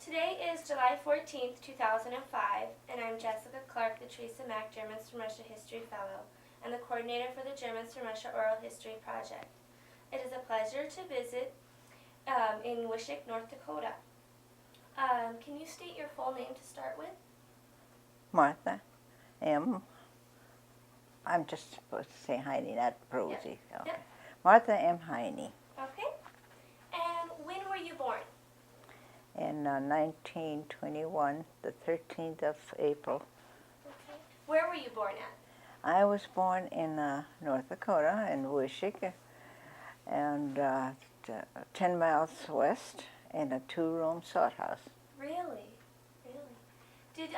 Today is July 14th, 2005, and I'm Jessica Clark, the Teresa Mack Germans from Russia History Fellow, and the coordinator for the Germans from Russia Oral History Project. It is a pleasure to visit in Wishick, North Dakota. Can you state your full name to start with? Martha M. I'm just supposed to say Heyne, not Brosy. Yep. Okay. Yep. Martha M. Heyne. Okay. And when were you born? In 1921, the 13th of April. Okay. Where were you born at? I was born in North Dakota, in Wishick, and 10 miles west, in a 2-room sod house. Really? Really? Did,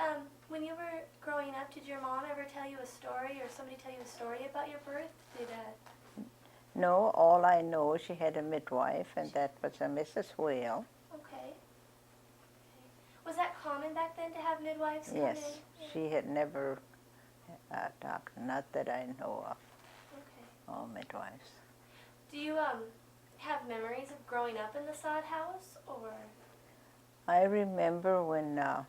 when you were growing up, did your mom ever tell you a story or somebody tell you a story about your birth? No, all I know, she had a midwife, and that was a Mrs. Whale. Okay. Was that common back then to have midwives come in? Yes, she had never a doctor, not that I know of. Okay. All midwives. Do you have memories of growing up in the sod house, or? I remember when I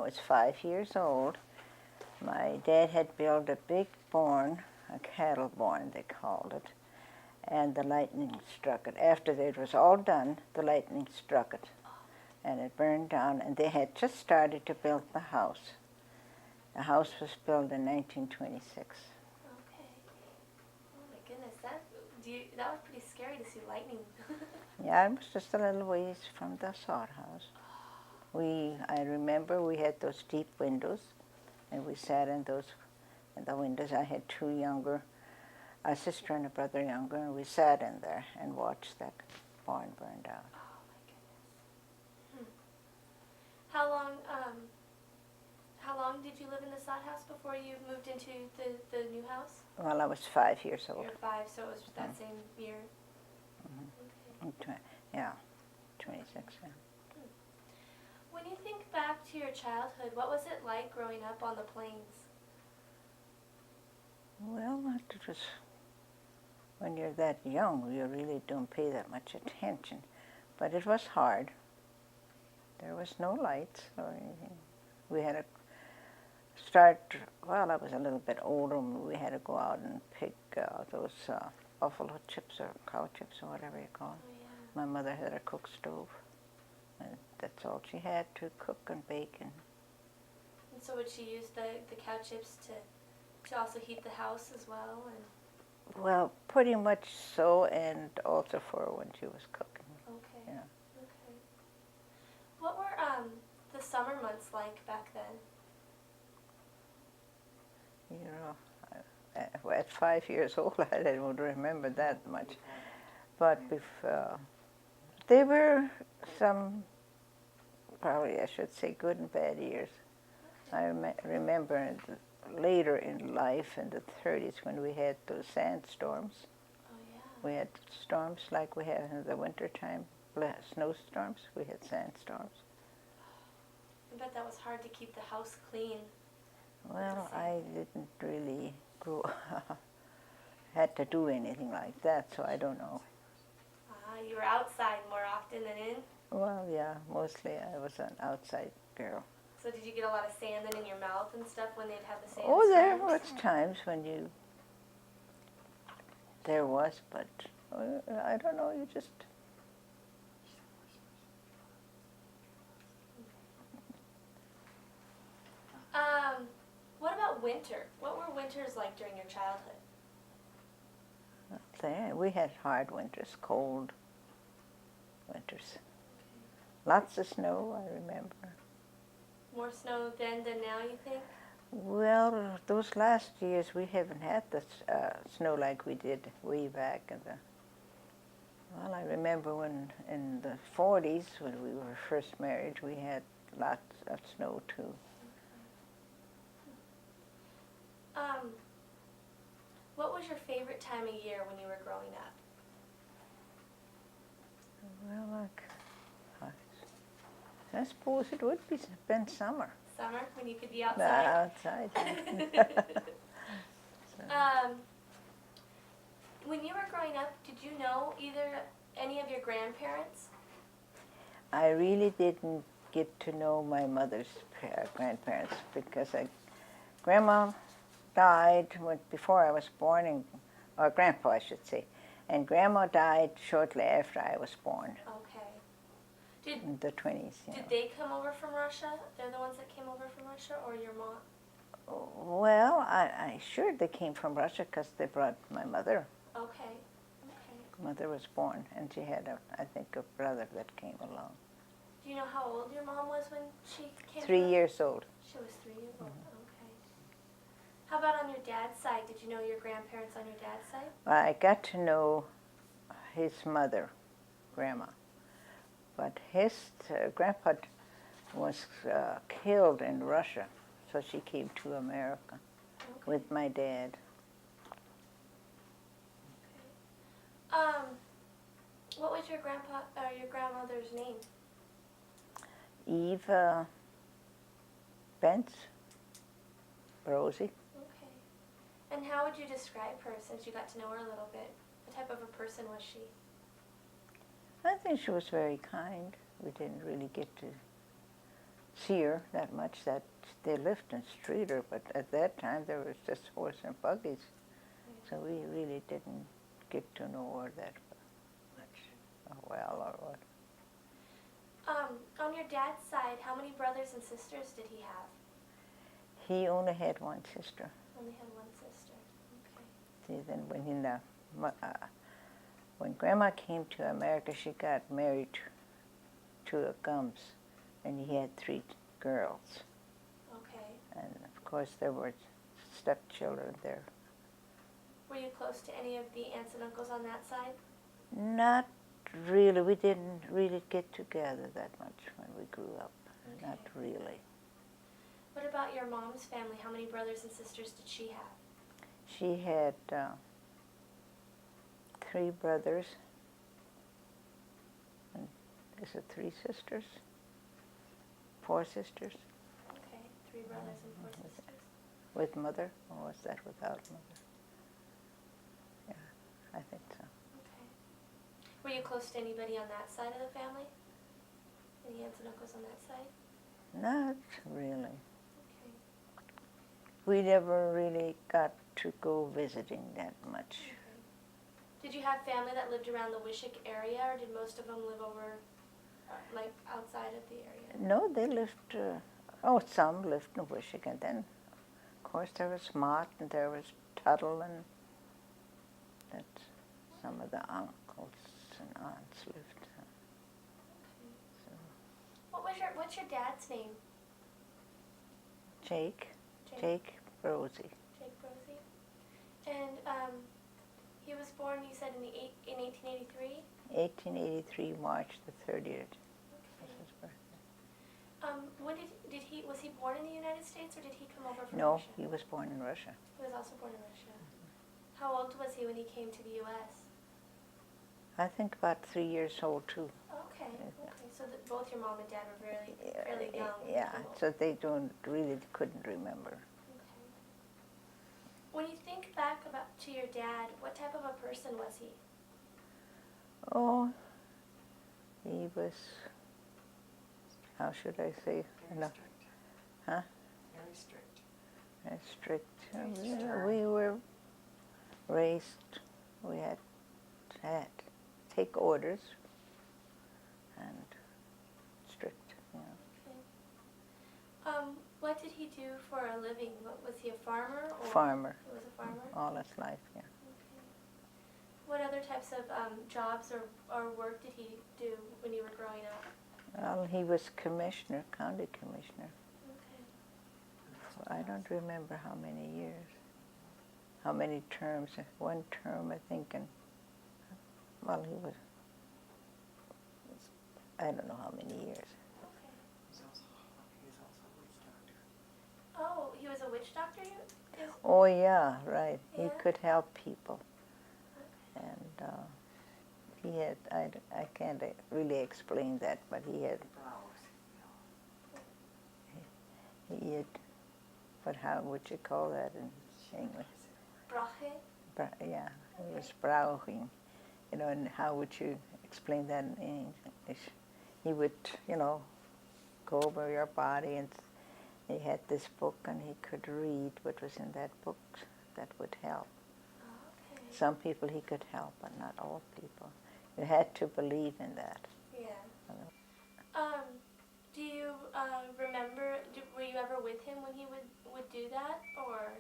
was 5 years old, my dad had built a big barn, a cattle barn they called it, and the lightning struck it. After it was all done, the lightning struck it, and it burned down, and they had just started to build the house. The house was built in 1926. Okay. Oh my goodness, that was pretty scary to see lightning. Yeah, it was just a little ways from the sod house. I remember we had those deep windows, and we sat in the windows. I had a sister and a brother younger, and we sat in there and watched that barn burn down. Oh my goodness. How long did you live in the sod house before you moved into the new house? Well, I was 5 years old. You were 5, so it was that same year. Mm-hmm. Okay. Yeah, 26. Yeah. When you think back to your childhood, what was it like growing up on the plains? Well, it was, when you're that young, you really don't pay that much attention. But it was hard. There was no lights or anything. We had to I was a little bit older, we had to go out and pick those buffalo chips or cow chips or whatever you call it. Oh, yeah. My mother had a cook stove, and that's all she had to cook and bake. And so would she use the cow chips to also heat the house as well? And well, pretty much so, and also for when she was cooking. okay. Yeah. Okay. What were the summer months like back then? You know, at 5 years old, I don't remember that much. But there were some, probably I should say, good and bad years. I remember later in life, in the 30s, when we had those sandstorms. Oh, yeah. We had storms like we had in the wintertime, snowstorms. We had sandstorms. I bet that was hard to keep the house clean. Well, I didn't really had to do anything like that, so I don't know. You were outside more often than in? Well, yeah, mostly I was an outside girl. So did you get a lot of sand then in your mouth and stuff when they'd have the sand Oh, there storms? was times when there was, but I don't know, you just... What about winter? What were winters like during your childhood? There, we had hard winters, cold winters. Lots of snow, I remember. More snow then than now, you think? Well, those last years we haven't had the snow like we did way back in the... Well, I remember when in the 40s, when we were first married, we had lots of snow too. What was your favorite time of year when you were growing up? Well, I suppose it would be been summer. Summer, when you could be outside? Outside. When you were growing up, did you know any of your grandparents? I really didn't get to know my mother's grandparents because Grandma died before I was born, or Grandpa, I should say, and Grandma died shortly after I was born. Okay. In the 20s. Did they come over from Russia? They're the ones that came over from Russia, or your mom? Well, I sure they came from Russia because they brought my mother. Okay. Okay. Mother was born, and she had, I think, a brother that came along. Do you know how old your mom was when she came? 3 years old. She was 3 years old. Okay. How about on your dad's side? Did you know your grandparents on your dad's side? I got to know his mother, Grandma, but his grandpa was killed in Russia, so she came to America with my dad. Okay. What was your grandmother's name? Eva Bentz, Brosy. Okay. And how would you describe her since you got to know her a little bit? What type of a person was she? I think she was very kind. We didn't really get to see her that much. That they lived in Streeter, but at that time there was just horse and buggies, so we really didn't get to know her that much, well or what. On your dad's side, how many brothers and sisters did he have? He only had one sister. Only had one sister. Okay. See, then when Grandma came to America, she got married to a Gums, and he had 3 girls. Okay. And of course there were stepchildren there. Were you close to any of the aunts and uncles on that side? Not really. We didn't really get together that much when we grew up. Okay. Not really. What about your mom's family? How many brothers and sisters did she have? She had 3 brothers. And is it 3 sisters? 4 sisters. Okay, 3 brothers and 4 sisters. With mother, or was that without mother? Yeah, I think so. Okay. Were you close to anybody on that side of the family? Any aunts and uncles on that side? Not really. Okay. We never really got to go visiting that much. Okay. Did you have family that lived around the Wishick area, or did most of them live over, like, outside of the area? No, they lived, some lived in Wishick, and then, of course, there was Mott, and there was Tuttle, and that's some of the uncles and aunts lived. Okay. So. What's your dad's name? Jake Brosy. Jake Brosy. And he was born, you said, in 1883? 1883, March the 30th. Okay. Was his birthday. Was he born in the United States, or did he come over from No, Russia? he was born in Russia. He was also born in Russia. How old was he when he came to the U.S.? I think about 3 years old too. Okay, okay. So both your mom and dad were fairly young. Yeah, so they couldn't remember. Okay. When you think back to your dad, what type of a person was he? Oh, he was, how should I say? Very strict. Huh? Very strict. Very strict. Very Yeah, we were raised, we had to take orders, and strict, you know. Okay. What did he do for a living? Was he a farmer? Or Farmer. He was a farmer? All his life, yeah. Okay. What other types of jobs or work did he do when you were growing up? Well, he was commissioner, county commissioner. Okay. I don't remember how many years, how many terms. 1 term, I think, and, well, he was, I don't know how many years. Okay. He's also a witch doctor. Oh, he was a witch doctor? Oh, yeah, right. Yeah. He could help people. Okay. And he had, I can't really explain that, but he had, but how would you call that in English? Brache? Yeah, it was browing. You know, and how would you explain that in English? he would, go over your body, and he had this book, and he could read what was in that book. That would help. Okay. Some people he could help, but not all people. You had to believe in that. Yeah. Do you remember? Were you ever with him when he would do that, or?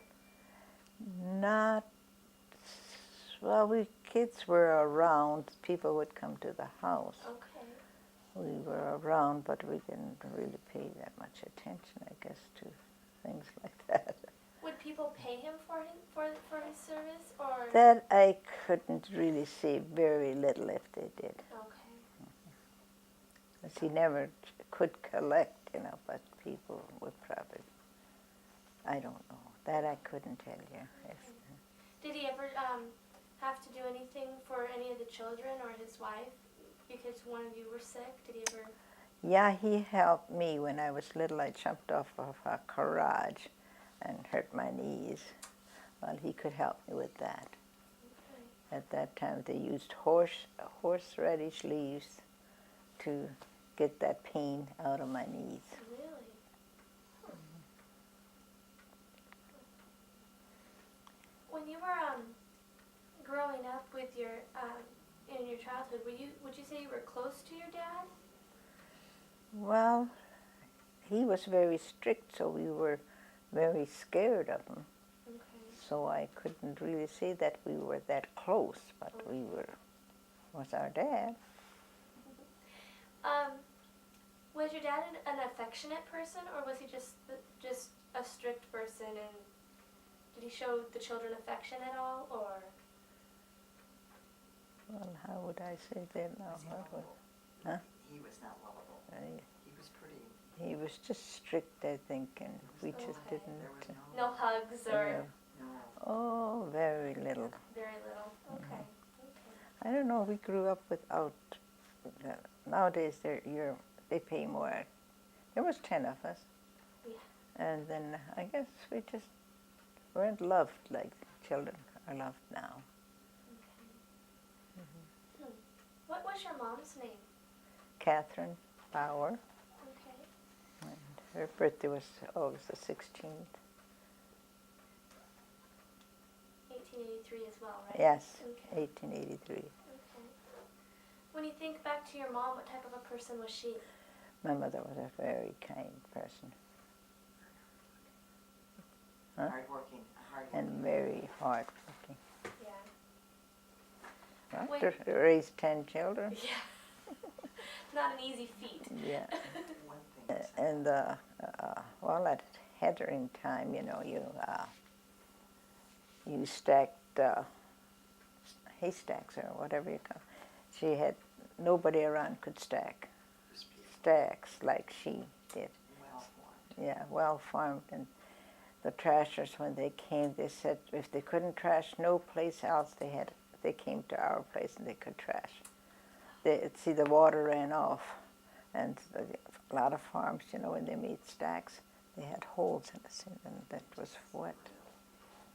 Not, well, we kids were around. People would come to the house. Okay. We were around, but we didn't really pay that much attention, I guess, to things like that. Would people pay him for his service, or? That I couldn't really see, very little if they did. Okay. 'Cause he never could collect, but people would probably, I don't know. That I couldn't tell you. If, Did he ever have to do anything for any of the children or his wife because one of you were sick? Did he ever? Yeah, he helped me when I was little. I jumped off of a garage and hurt my knees. Well, he could help me with that. Okay. At that time, they used horseradish leaves to get that pain out of my knees. Really? When you were growing up with in your childhood, would you say you were close to your dad? Well, he was very strict, so we were very scared of him. Okay. So I couldn't really say that we were that close, but we was our dad. Was your dad an affectionate person, or was he just a strict person? And did he show the children affection at all, or? Well, how would I say that now? Was he lovable? Huh? He was not lovable. He was pretty. He was just strict, I think, and we just Okay. didn't. There was No hugs or? no. Oh, very little. Very little. Okay. I don't know. We grew up without. Nowadays, they pay more. There was 10 of us. Yeah. And then I guess we just weren't loved like children are loved now. What was your mom's name? Catherine Bauer, Okay. and her birthday was August the 16th. 1883 as well, right? Yes, Okay. 1883. Okay. When you think back to your mom, what type of a person was she? My mother was a very kind person. Huh? Hardworking. And very hardworking. Yeah. Well, to raise 10 children. Yeah. Not an easy feat. Yeah. One thing. is- And well, at Heathering time, you stacked haystacks or whatever you call. She had nobody around could stack Just beautiful. stacks like she did. Well formed. Yeah, well formed. And the trashers, when they came, they said if they couldn't trash no place else, they came to our place and they could trash. See, the water ran off, and a lot of farms, when they made stacks, they had holes in the ceiling, and that was wet.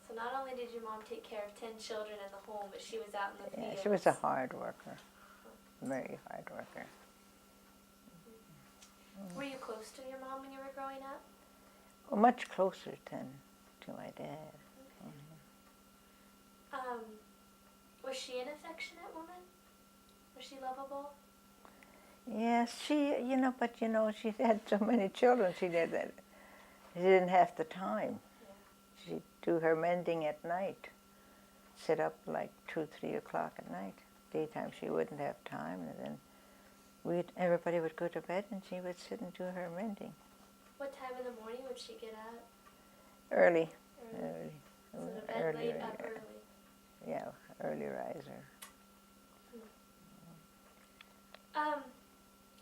So not only did your mom take care of 10 children in the home, but she was out in the Yeah, fields. she was a hard worker, very hard worker. Were you close to your mom when you were growing up? Well, much closer than to my dad. Was she an affectionate woman? Was she lovable? Yes, she she had so many children. She didn't have the time. Yeah. She'd do her mending at night, sit up like 2, 3 o'clock at night. Daytime she wouldn't have time, and then everybody would go to bed, and she would sit and do her mending. What time in the morning would she get up? Early. So to bed late, up early. Yeah, early riser.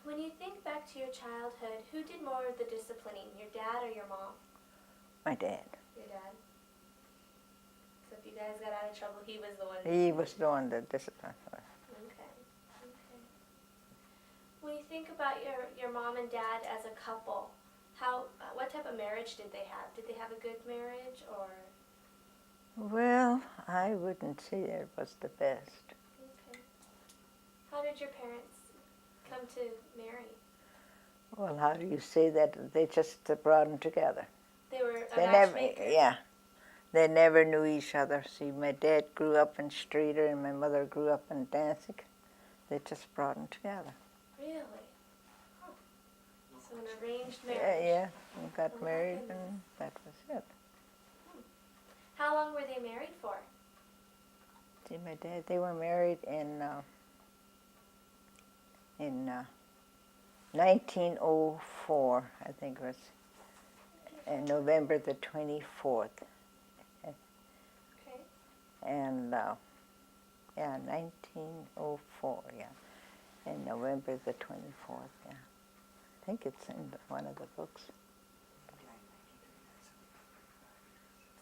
When you think back to your childhood, who did more of the disciplining, your dad or your mom? My dad. Your dad. So if you guys got out of trouble, he was the one. He was the one that disciplined us. Okay. When you think about your mom and dad as a couple, what type of marriage did they have? Did they have a good marriage, or? Well, I wouldn't say it was the best. Okay. How did your parents come to marry? Well, how do you say that? They just brought them together. They were a They never, matchmaker. yeah. They never knew each other. See, my dad grew up in Streator and my mother grew up in Danzig. They just brought them together. Really? Huh. So an arranged Yeah, marriage. yeah. We got Oh, my married goodness. and that was it. How long were they married for? See, my dad, they were married in 1904, I think it was, November the 24th. Okay. And, yeah, 1904, yeah. In November the 24th, yeah. I think it's in one of the books.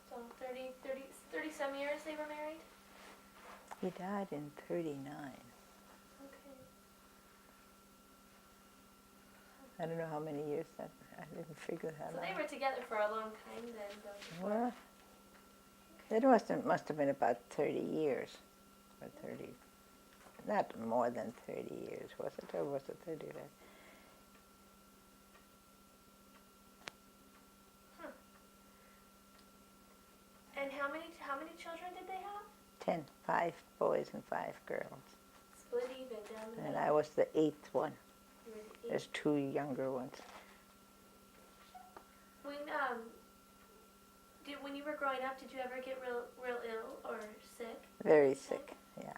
So 30 some years they were married? He died in 39. Okay. I don't know how many years that, I didn't figure that So out. they were together for a long time then, though. Well, it must have been about 30 years, or 30, not more than 30 years, was it? Or was it 30? And how many children did they have? 10, 5 boys and 5 girls. Split even down the And middle. I was the 8th one. You were the There's 2 younger ones. When you were growing up, did you ever get real ill or sick? Very sick, yeah.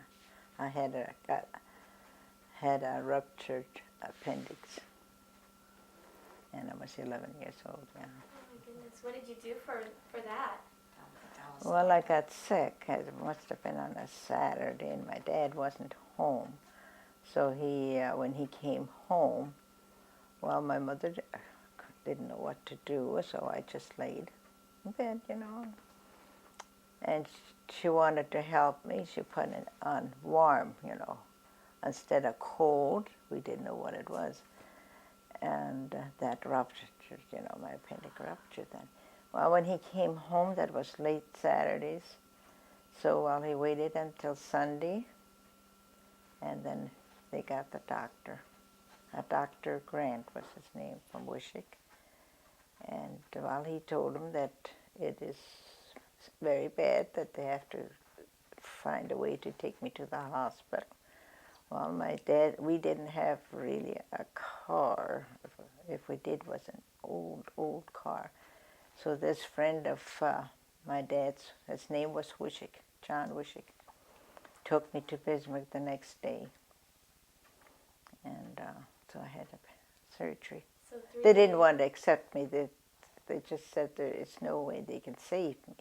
I had a ruptured appendix. And I was 11 years old, yeah. Oh my goodness, what did you do for that? Well, I got sick. It must have been on a Saturday, and my dad wasn't home. So when he came home, well, my mother didn't know what to do, so I just laid in bed, you know. And she wanted to help me. She put it on warm, you know, instead of cold. We didn't know what it was. And that ruptured, you know, my appendix ruptured then. Well, when he came home, that was late Saturdays. So while he waited until Sunday, and then they got the doctor. Dr. Grant was his name, from Wishick. And while he told him that it is very bad, that they have to find a way to take me to the hospital. Well, my dad, we didn't have really a car. If we did, it was an old car. So this friend of my dad's, his name was Wishick, John Wishick, took me to Bismarck the next day. And so I had a surgery. So They didn't want to accept me. They just said there is no way they can save me.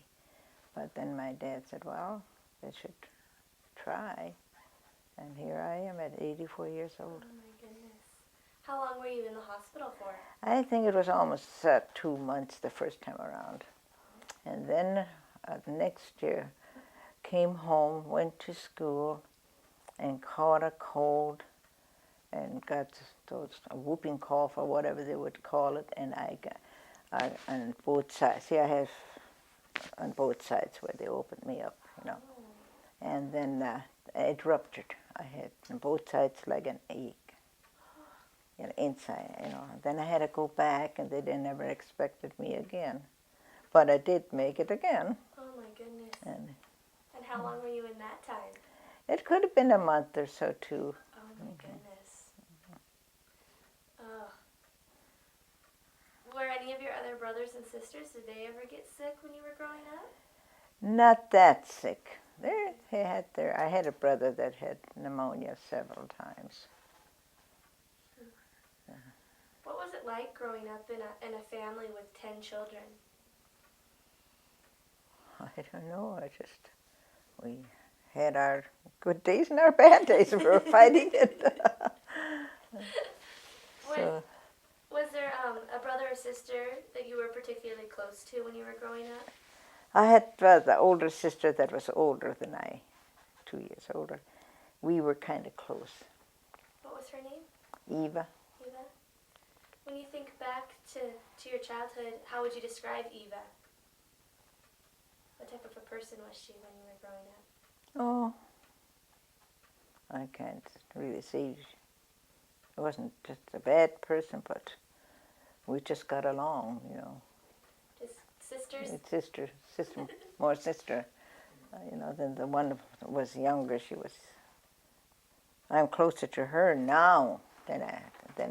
But then my dad said, well, they should try. And here I am at 84 years old. Oh my goodness. How long were you in the hospital for? I think it was almost 2 months the first time around. And then next year, came home, went to school, and caught a cold, and got a whooping cough or whatever they would call it, and I got on both sides. See, I have on both sides where they opened me up, you know. And then it ruptured. I had on both sides like an ache, you know, inside, you know. Then I had to go back, and they never expected me again. But I did make it again. Oh my goodness. And how long were you in that time? it could have been a month or so, too. Oh my goodness. Oh. Were any of your other brothers and sisters, did they ever get sick when you were growing up? Not that sick. I had a brother that had pneumonia several times. What was it like growing up in a family with 10 children? I don't know. We had our good days and our bad days. We were fighting it. Was there a brother or sister that you were particularly close to when you were growing up? I had the older sister that was older than I, 2 years older. We were kind of close. What was her name? Eva. Eva? When you think back to your childhood, how would you describe Eva? What type of a person was she when you were growing up? Oh, I can't really say. He wasn't just a bad person, but we just got along, you know. Just sisters? Sister, more sister, you know, than the one that was younger. I'm closer to her now than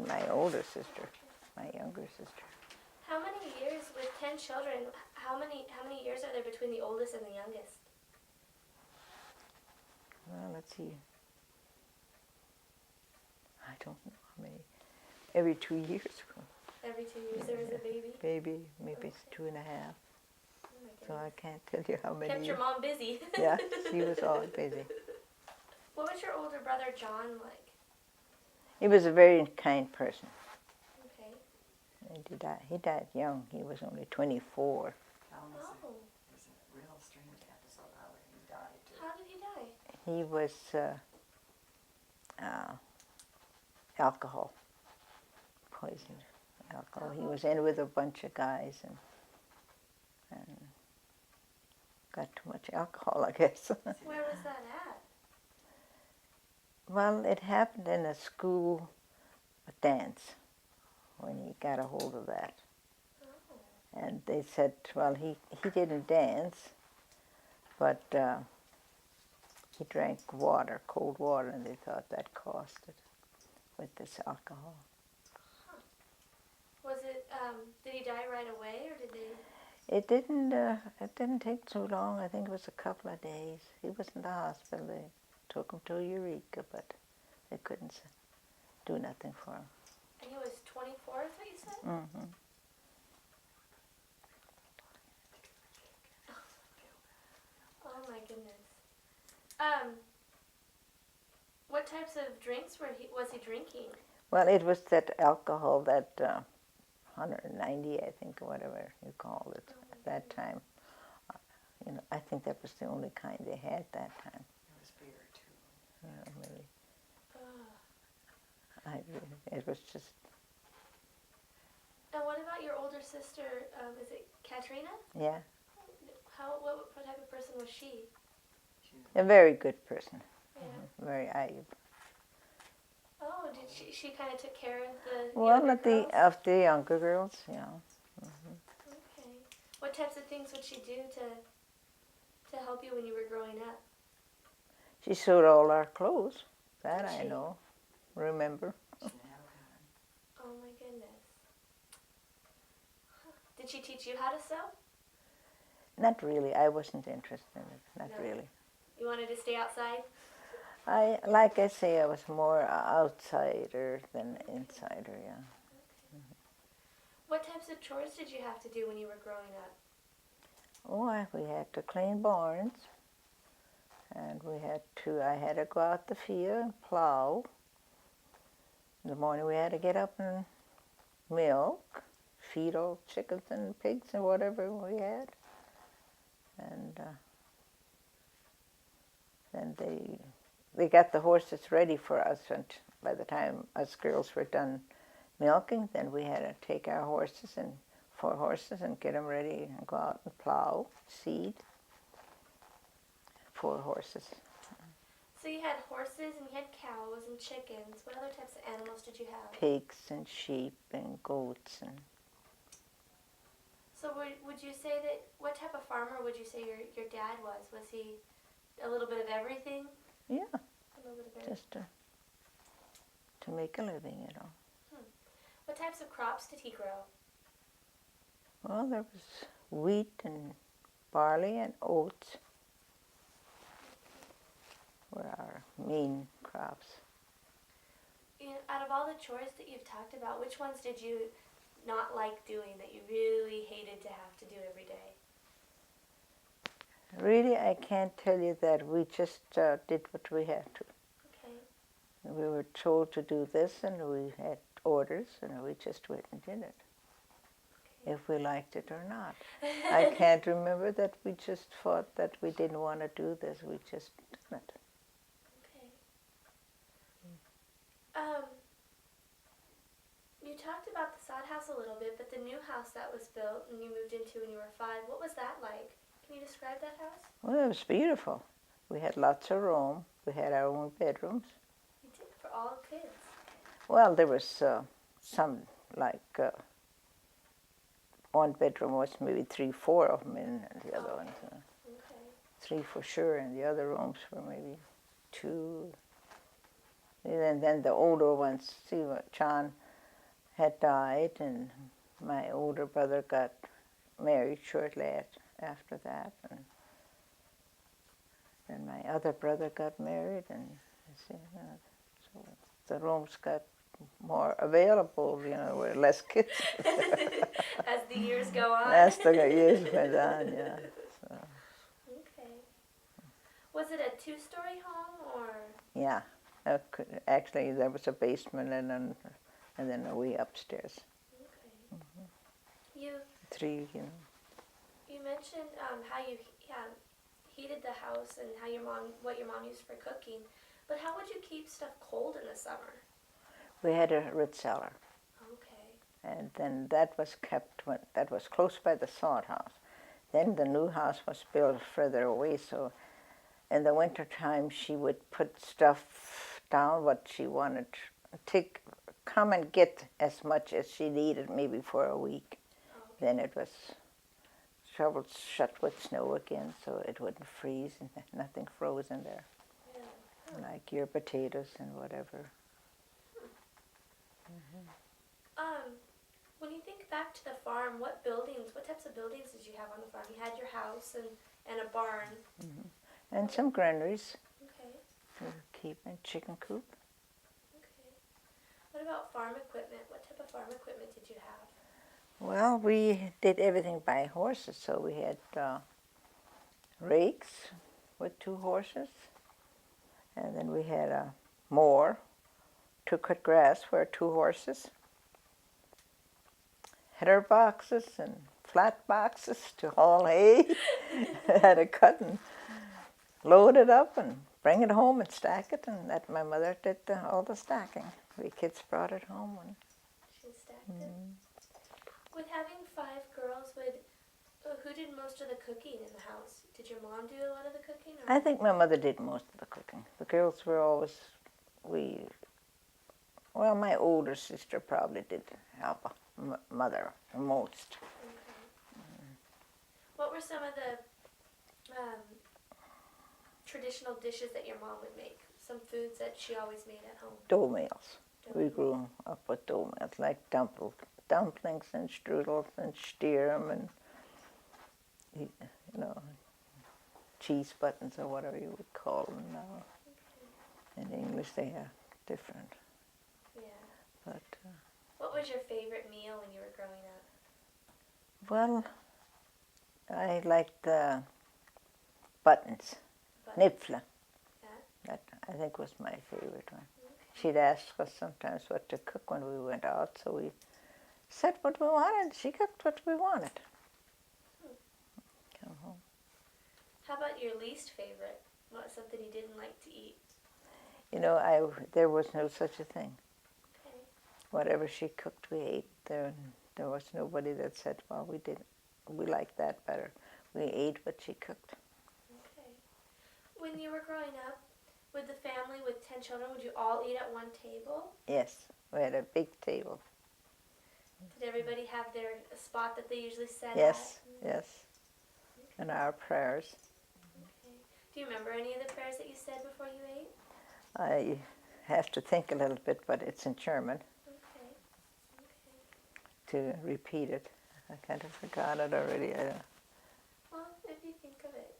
my older sister, my younger sister. How many years, with 10 children, how many years are there between the oldest and the youngest? Well, let's see. I don't know how many. Every 2 years. Every 2 years there was a baby? Maybe it's Okay. 2.5. Oh my So I goodness. can't tell you how many. Kept your mom busy. Yeah, she was always busy. What was your older brother John like? He was a very kind person. Okay. And he died young. He was only 24. That one was Oh, a real strange episode how he died too. how did he die? He was alcohol, poisoned alcohol. He was in with a bunch of guys and got too much alcohol, I guess. Where was that at? Well, it happened in a school dance when he got a hold of that. Oh. And they said, well, he didn't dance, but he drank water, cold water, and they thought that caused it with this alcohol. Was it, did he die right away or did they? It didn't take too long. I think it was a couple of days. He was in the hospital. They took him to Eureka, but they couldn't do nothing for him. And he was 24, is what you said? Mm-hmm. Oh my goodness. What types of drinks was he drinking? Well, it was that alcohol, that 190, I think, or whatever you call it, at that time. You know, I think that was the only kind they had that time. It was beer too. Really. Ugh. It was just. And what about your older sister? Is it Katrina? Yeah, What type of person was she? a very good person. Yeah. Very. Oh, did she kind of took care of the Well, younger girls? of the younger girls, yeah. Okay. What types of things would she do to help you when you were growing up? She sewed all our clothes. That Did I she? know. Remember? She didn't have a gun. Oh my goodness. Huh. Did she teach you how to sew? Not really. I wasn't interested in it. Not No. really. You wanted to stay outside? Like I say, I was more outsider than insider, yeah. What types of chores did you have to do when you were growing up? Oh, we had to clean barns, and I had to go out the field and plow. In the morning we had to get up and milk, feed all chickens and pigs and whatever we had. And then they got the horses ready for us, and by the time us girls were done milking, then we had to take our four horses and get them ready and go out and plow, seed. 4 horses. So you had horses and you had cows and chickens. What other types of animals did you have? Pigs and sheep and goats. And So would you say that, what type of farmer would you say your dad was? Was he a little bit of everything? yeah, A little bit of everything. just to make a living, you know. What types of crops did he grow? Well, there was wheat and barley and oats were our main crops. Out of all the chores that you've talked about, which ones did you not like doing that you really hated to have to do every day? Really, I can't tell you that. We just did what we had to. Okay. We were told to do this, and we had orders, and we just went and did it, if we liked it or not. I can't remember that we just thought that we didn't want to do this. We just did it. Okay. You talked about the sod house a little bit, but the new house that was built and you moved into when you were 5, what was that like? Can you describe that house? Well, it was beautiful. We had lots of room. We had our own bedrooms. You did, for all kids. Well, there was some, like, one bedroom was maybe 3, 4 of them in, and the other ones, Okay. 3 for sure, and the other rooms were maybe 2. And then the older ones, see, John had died, and my older brother got married shortly after that, and then my other brother got married, and so the rooms got more available, with less kids. As the years go on. As the years went on, yeah. So, Okay. Was it a 2-story home or? yeah, actually there was a basement and then a way upstairs. Okay. You 3, you mentioned how you heated the house and what your mom used for cooking, but how would you keep stuff cold in the summer? We had a root cellar, Okay. and then that was that was close by the sod house. Then the new house was built further away, so in the winter time she would put stuff down what she wanted to come and get as much as she needed, maybe for a week. Okay. Then it was shoveled shut with snow again, so it wouldn't freeze and nothing froze in there, Really? like your potatoes and whatever. When you think back to the farm, what types of buildings did you have on the farm? You had your house and a barn. And some granaries Okay. to keep in chicken coop. Okay. What about farm equipment? What type of farm equipment did you have? Well, we did everything by horses, so we had rakes with 2 horses, and then we had a mower to cut grass for 2 horses, header boxes and flat boxes to haul hay. Had to cut and load it up and bring it home and stack it, and that my mother did all the stacking. We kids brought it home. And She stacked it. With having 5 girls, who did most of the cooking in the house? Did your mom do a lot of the cooking? Or? I think my mother did most of the cooking. The girls were always, my older sister probably did help mother most. Okay. What were some of the traditional dishes that your mom would make? Some foods that she always made at home? Dough meals. We grew up with dough meals, like dumplings and strudels and steerum and, cheese buttons or whatever you would call them now. In English they are different. Yeah. But what was your favorite meal when you were growing up? well, I liked the buttons. Nipfle. Yeah. That I think was my favorite one. Okay. She'd ask us sometimes what to cook when we went out, so we said what we wanted. She cooked what we wanted. Come home. How about your least favorite? What's something you didn't like to eat? There was no such a thing. Okay. Whatever she cooked, we ate. There was nobody that said, well, we like that better. We ate what she cooked. Okay. When you were growing up, with the family with 10 children, would you all eat at one table? Yes, we had a big table. Did everybody have their spot that they usually sat Yes, at? yes. And our prayers. Okay. Do you remember any of the prayers that you said before you ate? I have to think a little bit, but it's in German Okay. to repeat it. I kind of forgot it already. Well, if you think of it,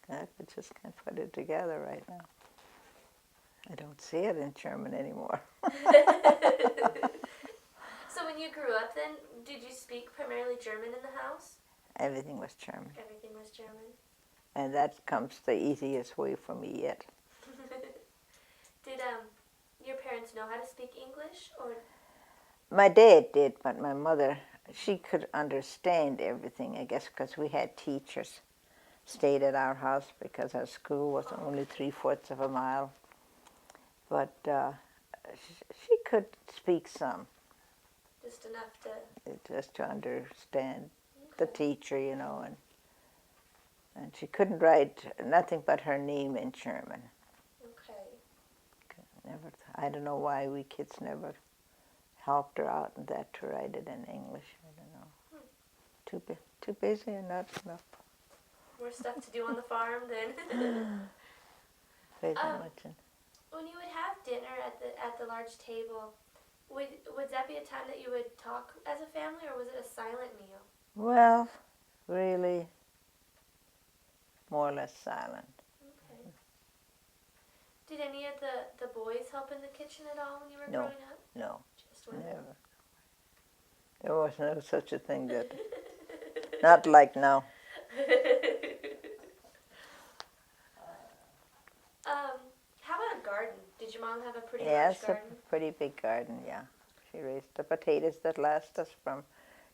I just can't put it together right now. I don't see it in German anymore. So when you grew up then, did you speak primarily German in the house? Everything was German. Everything was German. And that comes the easiest way for me yet. Did your parents know how to speak English, or? My dad did, but my mother, she could understand everything, I guess, because we had teachers stayed at our house because our school was only 3/4 of a mile. But she could speak some. Just enough to... Just to understand the teacher, and And she couldn't write nothing but her name in German. Okay. Never. I don't know why we kids never helped her out in that to write it in English. I don't know. Too busy and not enough. More stuff to do on the farm than. Very much. When you would have dinner at the large table, would that be a time that you would talk as a family, or was it a silent meal? Well, really, more or less silent. Okay. Did any of the boys help in the kitchen at all when you were No. growing up? No, Just women? never. There was no such a thing that, not like now. How about a garden? Did your mom have a pretty Yes, large garden? a pretty big garden, yeah. She raised the potatoes that last us from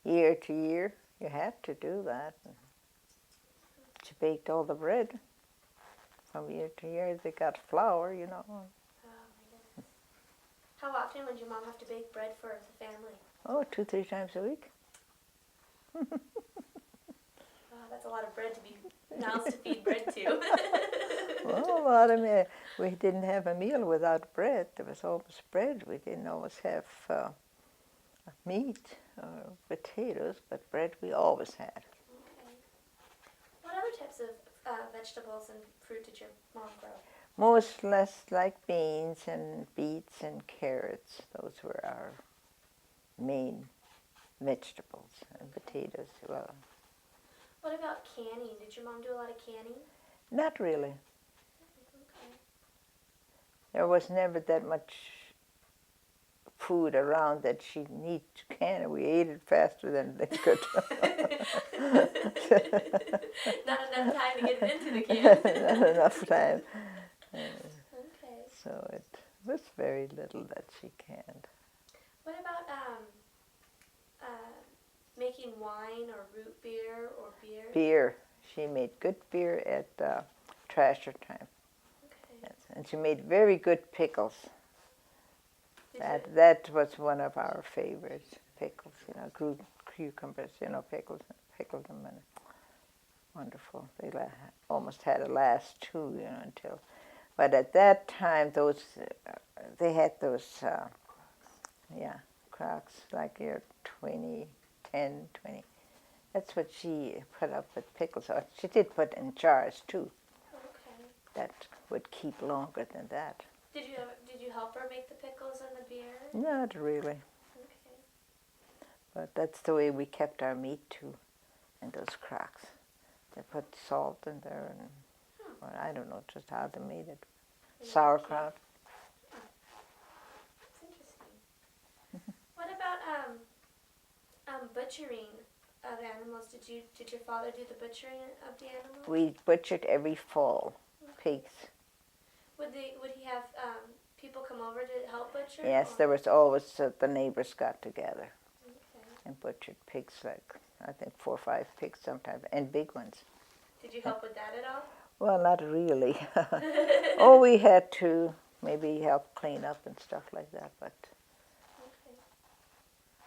year to year. You had to do that. She baked all the bread from year to year. They got flour, you know. Oh my goodness. How often would your mom have to bake bread for the family? Oh, 2-3 times a week. Wow, that's a lot of bread to be mouths to feed bread to. Well, we didn't have a meal without bread. There was always bread. We didn't always have meat or potatoes, but bread we always had. Okay. What other types of vegetables and fruit did your mom grow? Most less like beans and beets and carrots. Those were our main vegetables and potatoes. Well, What about canning? Did your mom do a lot of canning? not really. Okay. There was never that much food around that she needed to can. We ate it faster than they could. Not enough time to get it into the can. Not enough time. Okay. So it was very little that she canned. What about making wine or root beer or beer? Beer. She made good beer at Trasher time. Okay. Yes. And she made very good pickles. That was one of our favorite pickles, cucumbers, pickled them, and wonderful. They almost had to last too, until. But at that time, they had those, crocks, like your 20, 10, 20. That's what she put up with pickles. She did put in jars too. Okay. That would keep longer than that. Did you help her make the pickles and the beer? Not really. Okay. But that's the way we kept our meat too, in those crocks. They put salt in there, and well, I don't know just how they made it. Sauerkraut. That's interesting. What about butchering of animals? Did your father do the butchering of the animals? We butchered every fall, pigs. Would he have people come over to help butcher? Yes, there was always the neighbors got together Okay. and butchered pigs, like I think 4 or 5 pigs sometimes, and big ones. Did you help with that at all? Well, not really. Oh, we had to maybe help clean up and stuff like that, but. Okay.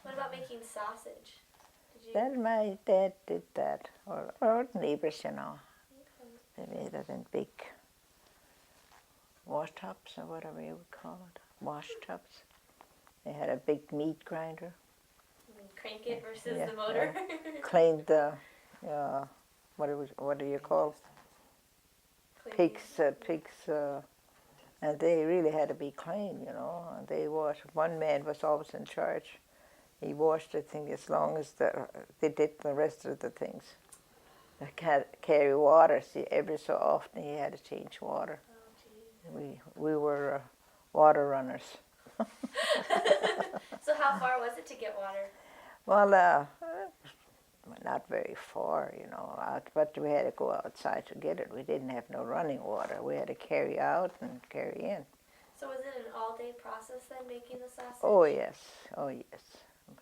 What about making sausage? Did you? That my dad did that, or neighbors, Okay. They made it in big wash tubs or whatever you would call it, wash tubs. They had a big meat grinder. You mean crank it versus Yeah, the motor? Cleaned the, what do you call pigs, and they really had to be clean, And they washed. One man was always in charge. He washed the thing as long as they did the rest of the things. They carry water. See, every so often he had to change water. Oh, geez. We were water runners. So how far was it to get water? Well, not very far, but we had to go outside to get it. We didn't have no running water. We had to carry out and carry in. So was it an all-day process then, making the sausage? Oh yes.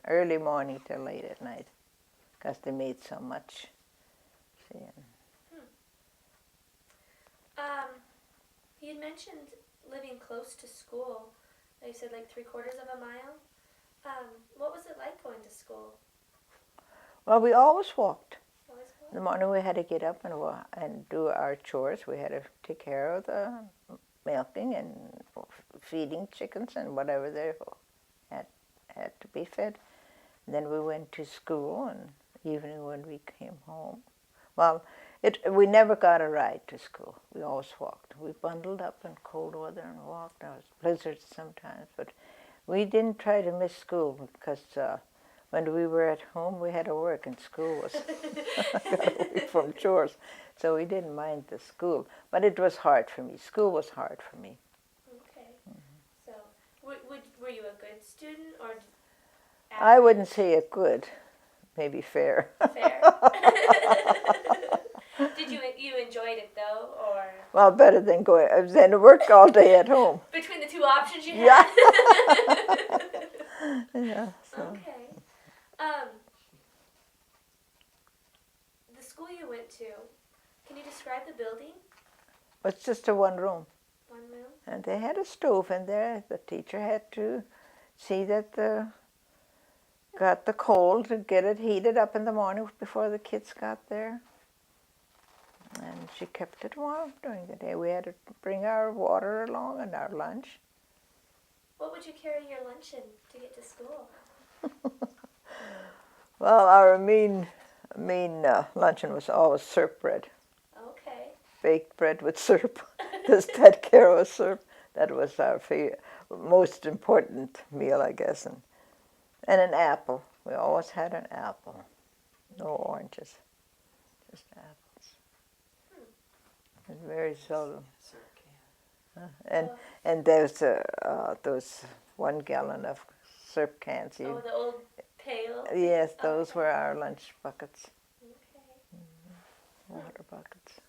Early morning till late at night, because they made so much. See, You had mentioned living close to school. You said like 3/4 of a mile. What was it like going to school? well, we always walked. Always In the morning we had to get up and do our chores. We had to take care of the milking and feeding chickens and whatever they had to be fed. Then we went to school, and evening when we came home. Well, we never got a ride to school. We always walked. We bundled up in cold weather and walked. There was blizzards sometimes, but we didn't try to miss school because when we were at home, we had to work, and school was got away from chores. So we didn't mind the school, but it was hard for me. School was hard for me. Okay. So, were you a good student or? I wouldn't say a good, maybe fair. Fair. Did you enjoyed it though, or? Well, better than to work all day at home. Between the two options you Yeah. had. Yeah. So. Okay. The school you went to, can you describe the building? It's just a one room. One room. And they had a stove in there. The teacher had to see that got the coal to get it heated up in the morning before the kids got there. And she kept it warm during the day. We had to bring our water along and our lunch. What would you carry your lunch in to get to school? Well, our main luncheon was always syrup bread. Okay. Baked bread with syrup. Just had Caro syrup. That was our most important meal, I guess. And an apple. We always had an apple. No oranges. Just apples. And very seldom. And there's those 1 gallon of syrup cans. Oh, the old pail? Yes, those were our lunch buckets. Okay. Water buckets.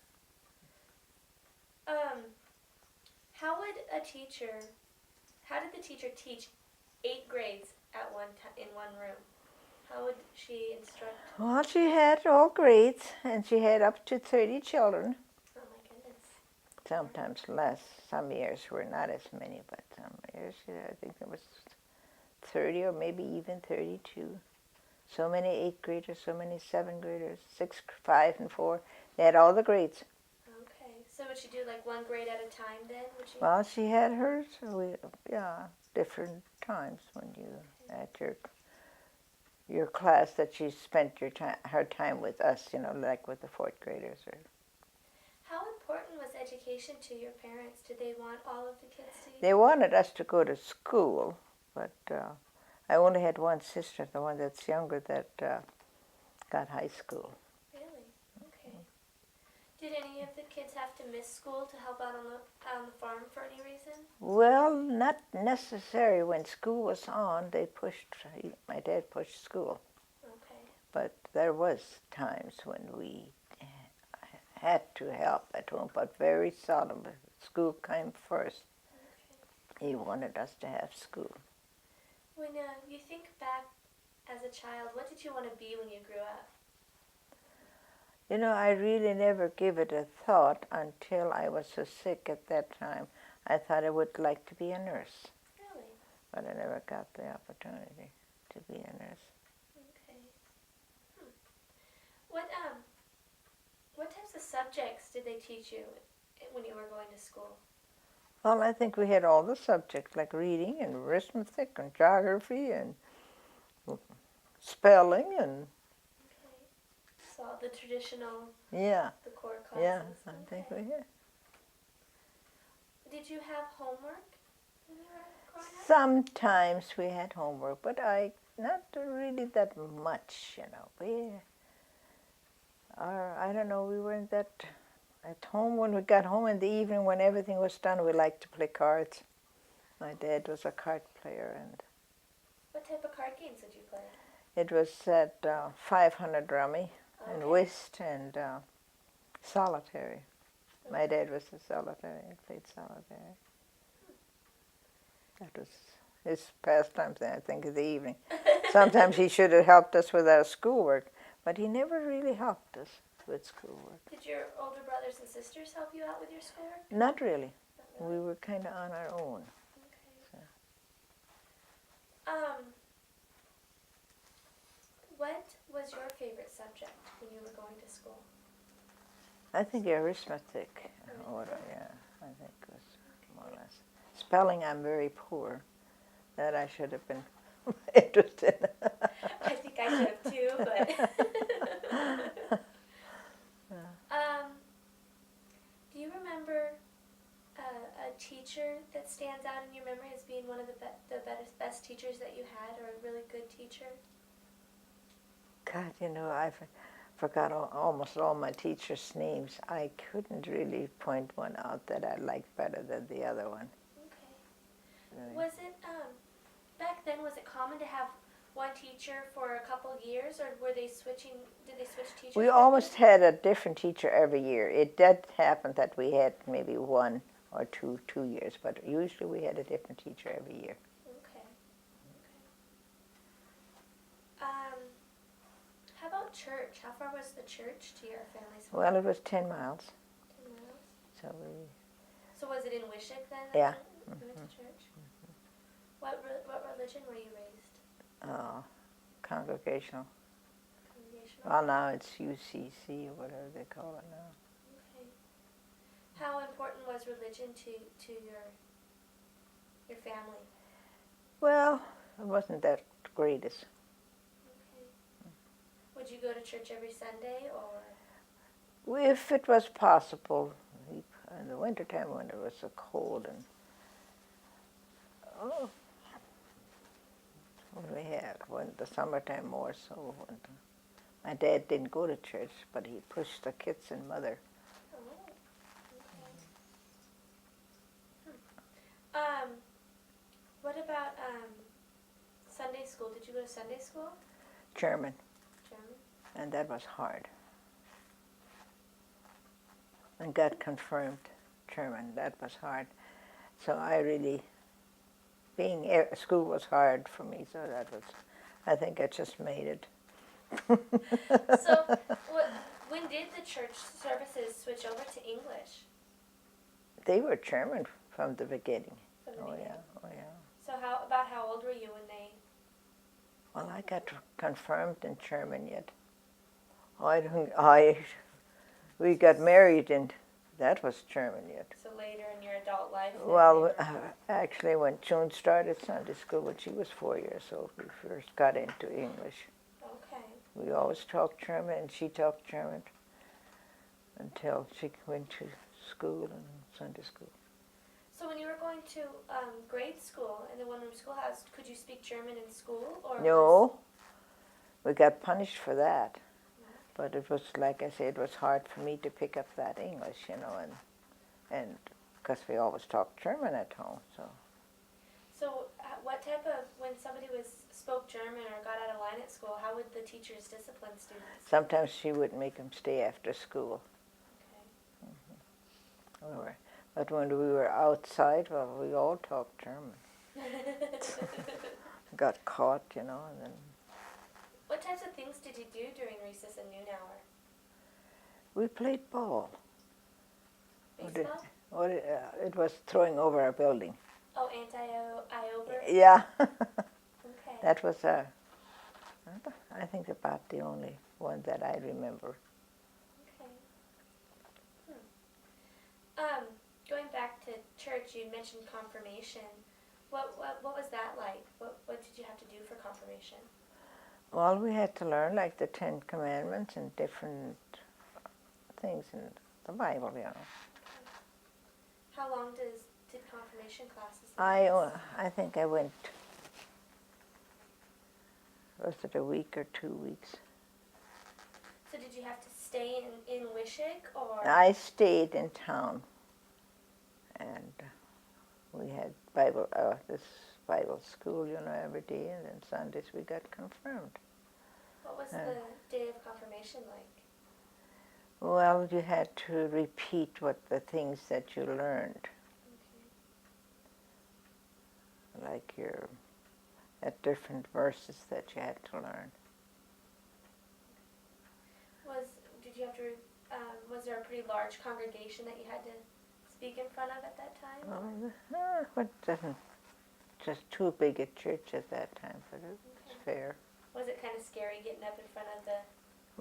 How did the teacher teach 8 grades at in one room? How would she instruct? Well, she had all grades, and she had up to 30 children. Oh my goodness. Sometimes less. Some years were not as many, but some years, I think there was 30 or maybe even 32. So many 8th graders, so many 7th graders, 6, 5, and 4. They had all the grades. Okay. So would she do like 1 grade at a time then? Would she? Well, she had hers, different times when you at your class that she spent her time with us, like with the 4th graders. How important was education to your parents? Did they want all of the kids to? They wanted us to go to school, but I only had one sister, the one that's younger, that got high school. Really? Okay. Did any of the kids have to miss school to help out on the farm for any reason? Well, not necessary. When school was on, my dad pushed school. Okay. But there was times when we had to help at home, but very seldom. School came first. Okay. He wanted us to have school. When you think back as a child, what did you want to be when you grew up? I really never gave it a thought until I was so sick at that time. I thought I would like to be a nurse. Really? But I never got the opportunity to be a nurse. Okay. What types of subjects did they teach you when you were going to school? Well, I think we had all the subjects, like reading and arithmetic and geography and spelling and... Okay. So the traditional, Yeah. the core classes. Yeah, I think we had. Did you have homework when you were growing up? Sometimes we had homework, but not really that much, I don't know, we weren't that at home. When we got home in the evening, when everything was done, we liked to play cards. My dad was a card player, and What type of card games did you play? it was at 500 rummy and whist and solitary. My dad was a solitary. He played solitary. That was his pastime, I think, in the evening. Sometimes he should have helped us with our schoolwork, but he never really helped us with schoolwork. Did your older brothers and sisters help you out with your schoolwork? Not really. Not really? We were kind of on our own. Okay. So. was your favorite subject when you were going to school? I think arithmetic. Yeah, I think it was more or less. Spelling, I'm very poor. That I should have been interested in. I think I should have too, but. Do you remember a teacher that stands out in your memory as being one of the best teachers that you had, or a really good teacher? God, I forgot almost all my teachers' names. I couldn't really point one out that I liked better than the other one. Okay. Really. Was it, back then, was it common to have one teacher for a couple years, or did they switch teachers? We almost had a different teacher every year. It did happen that we had maybe one or two years, but usually we had a different teacher every year. Okay. How about church? How far was the church to your family's home? Well, it was 10 miles. 10 miles. So was it in Wishick then? Yeah. You went to church? What religion were you raised? Congregational. Congregational? Well, now it's UCC or whatever they call it now. Okay. How important was religion to your family? Well, it wasn't that greatest. Okay. Would you go to church every Sunday, or? If it was possible, in the wintertime when it was so cold and we had when the summertime more so. My dad didn't go to church, but he pushed the kids and mother. Oh, okay. What about Sunday school? Did you go to Sunday school? German, German. and that was hard. And got confirmed German. That was hard. So school was hard for me. So I think I just made it. So, when did the church services switch over to English? They were German from the beginning. From the beginning? Oh yeah. So how old were you when they? Well, I got confirmed in German yet. We got married and that was German yet. So later in your adult life? Well, actually when June started Sunday school when she was 4 years old, we first got into English. Okay. We always talked German and she talked German until she went to school and Sunday school. So when you were going to grade school in the one-room schoolhouse, could you speak German in school? Or No, we got punished for that. But it was, like I said, it was hard for me to pick up that English, and because we always talked German at home, so. So what type of, when somebody spoke German or got out of line at school, how would the teachers discipline students? Sometimes she would make them stay after school. Okay. But when we were outside, well, we all talked German. Got caught, and then. What types of things did you do during recess and noon hour? We played ball. Baseball? It was throwing over a building. Oh, anti-over? Yeah. Okay. That was, I think, about the only one that I remember. Okay. Going back to church, you mentioned confirmation. What was that like? What did you have to do for confirmation? Well, we had to learn like the 10 Commandments and different things in the Bible, How long did confirmation classes last? I think I went, was it a week or 2 weeks? So did you have to stay in Wishick, or? I stayed in town, and we had this Bible school, every day, and then Sundays we got confirmed. What was the day of confirmation like? Well, you had to repeat the things that you learned. Okay. Like at different verses that you had to learn. Was there a pretty large congregation that you had to speak in front of at that time? Just too big a church at that time, but it was fair. Was it kind of scary getting up in front of the...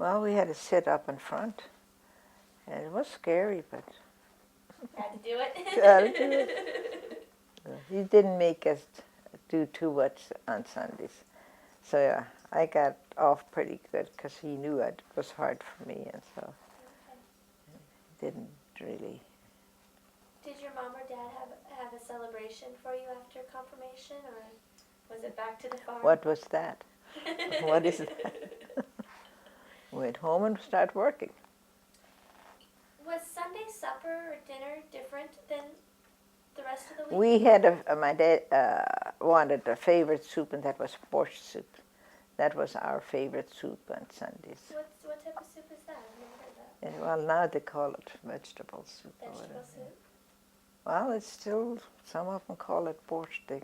Well, we had to sit up in front. And it was scary, but Had to do it? Had to do it. He didn't make us do too much on Sundays. So yeah, I got off pretty good because he knew it was hard for me, and so he didn't really. Did your mom or dad have a celebration for you after confirmation, or was it back to the farm? What was that? What is that? Went home and start working. Was Sunday supper or dinner different than the rest of the week? We had my dad wanted a favorite soup, and that was borscht soup. That was our favorite soup on Sundays. What type of soup is that? I've never heard that. And, well, now they call it vegetable soup. Vegetable soup? Well, it's still, some of them call it borscht,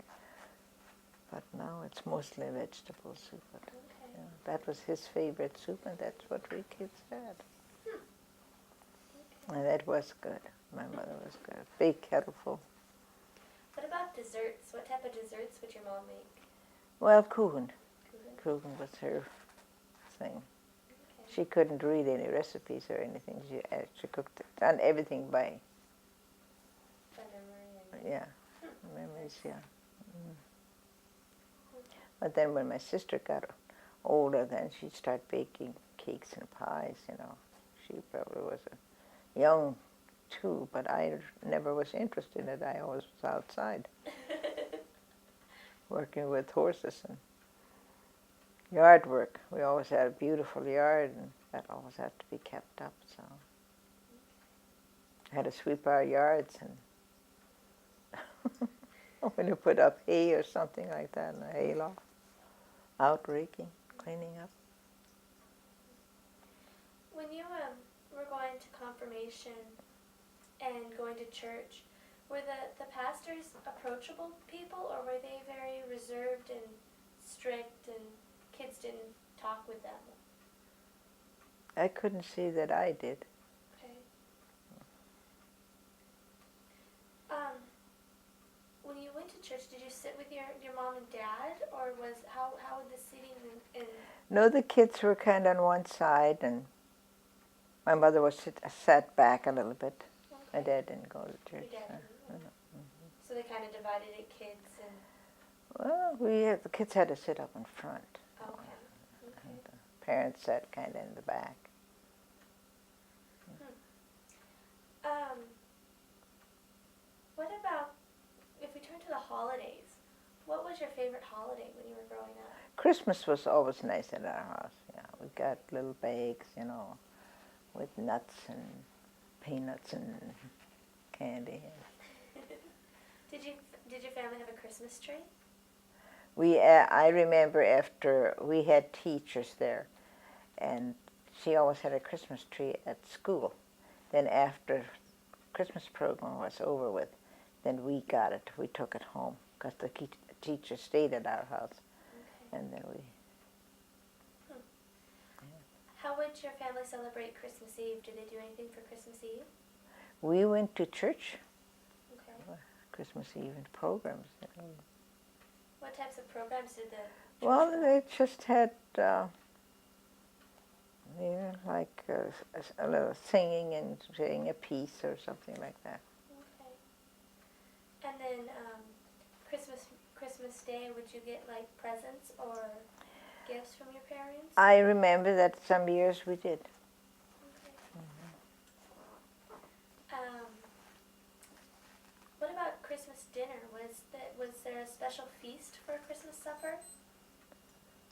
but now it's mostly vegetable soup. But, Okay. yeah, that was his favorite soup, and that's what we kids had. Okay. And that was good. My mother was good. Big kettle full. What about desserts? What type of desserts would your mom make? Well, kuchen. Kuchen? Kuchen was her thing. Okay. She couldn't read any recipes or anything. She cooked it, done everything by, By memory and... yeah, memories, yeah. Mm. But then when my sister got older, then she started baking cakes and pies, you know. She probably was young too, but I never was interested in it. I always was outside working with horses and yard work. We always had a beautiful yard, and that always had to be kept up, so I had to sweep our yards, and when you put up hay or something like that in a hayloft, out raking, cleaning up. When you were going to confirmation and going to church, were the pastors approachable people, or were they very reserved and strict, and kids didn't talk with them? I couldn't see that I did. Okay. When you went to church, did you sit with your mom and dad, or how would the seating in... No, the kids were kind of on one side, and my mother was sat back a little bit. Okay. My dad didn't go to church. Your dad so, didn't, So they kind of divided it, kids and... Well, the kids had to sit up in front. Okay. And the parents sat kind of in the back. What about, if we turn to the holidays, what was your favorite holiday when you were growing up? Christmas was always nice at our house. Yeah, we got little bags, you know, with nuts and peanuts and candy. Did your family have a Christmas tree? I remember after we had teachers there, and she always had a Christmas tree at school. Then after Christmas program was over with, then we got it. We took it home because the teacher stayed at our house, Okay. and then we. How would your family celebrate Christmas Eve? Did they do anything for Christmas Eve? We went to church. Okay. Christmas Eve and programs. What types of programs did the church Well, run? they just had like a little singing and saying a piece or something like that. Okay. And then Christmas Day, would you get like presents or gifts from your parents? I remember that some years we did. Okay. What about Christmas dinner? Was there a special feast for a Christmas supper?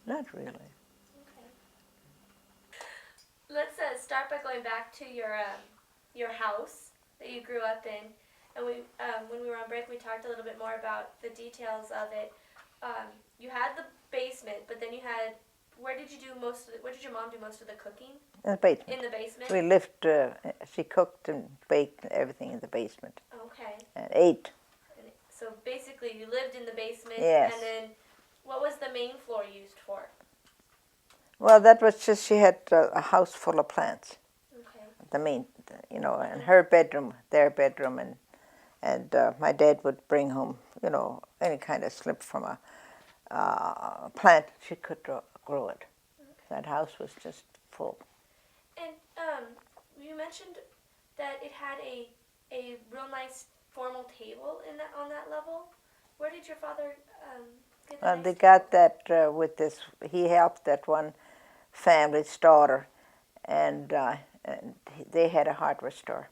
Not really. Okay. Let's start by going back to your house that you grew up in, and when we were on break, we talked a little bit more about the details of it. You had the basement, but then you had. Where did your mom do most of the cooking? In the basement. In the basement. We lived. She cooked and baked everything in the basement Okay. and ate. So basically, you lived in the basement. Yes. And then, what was the main floor used for? Well, that was just she had a house full of plants. Okay. The main, you know, and her bedroom, their bedroom, and my dad would bring home, you know, any kind of slip from a plant. She could grow it. That house was just full. And you mentioned that it had a real nice formal table on that level. Where did your father get the Well, nice they table? got that with this. He helped that one family's daughter, and they had a hardware store,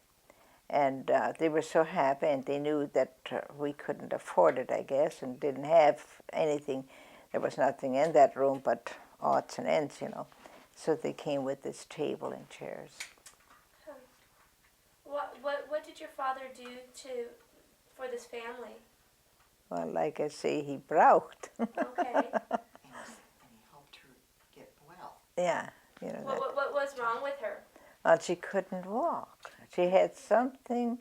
and they were so happy, and they knew that we couldn't afford it, I guess, and didn't have anything. There was nothing in that room but odds and ends, you know. So they came with this table and chairs. Huh. What did your father do for this family? Well, like I say, he braucht. Okay. And he helped her get well. Yeah, you know that. What was wrong with her? Well, she couldn't walk. She had something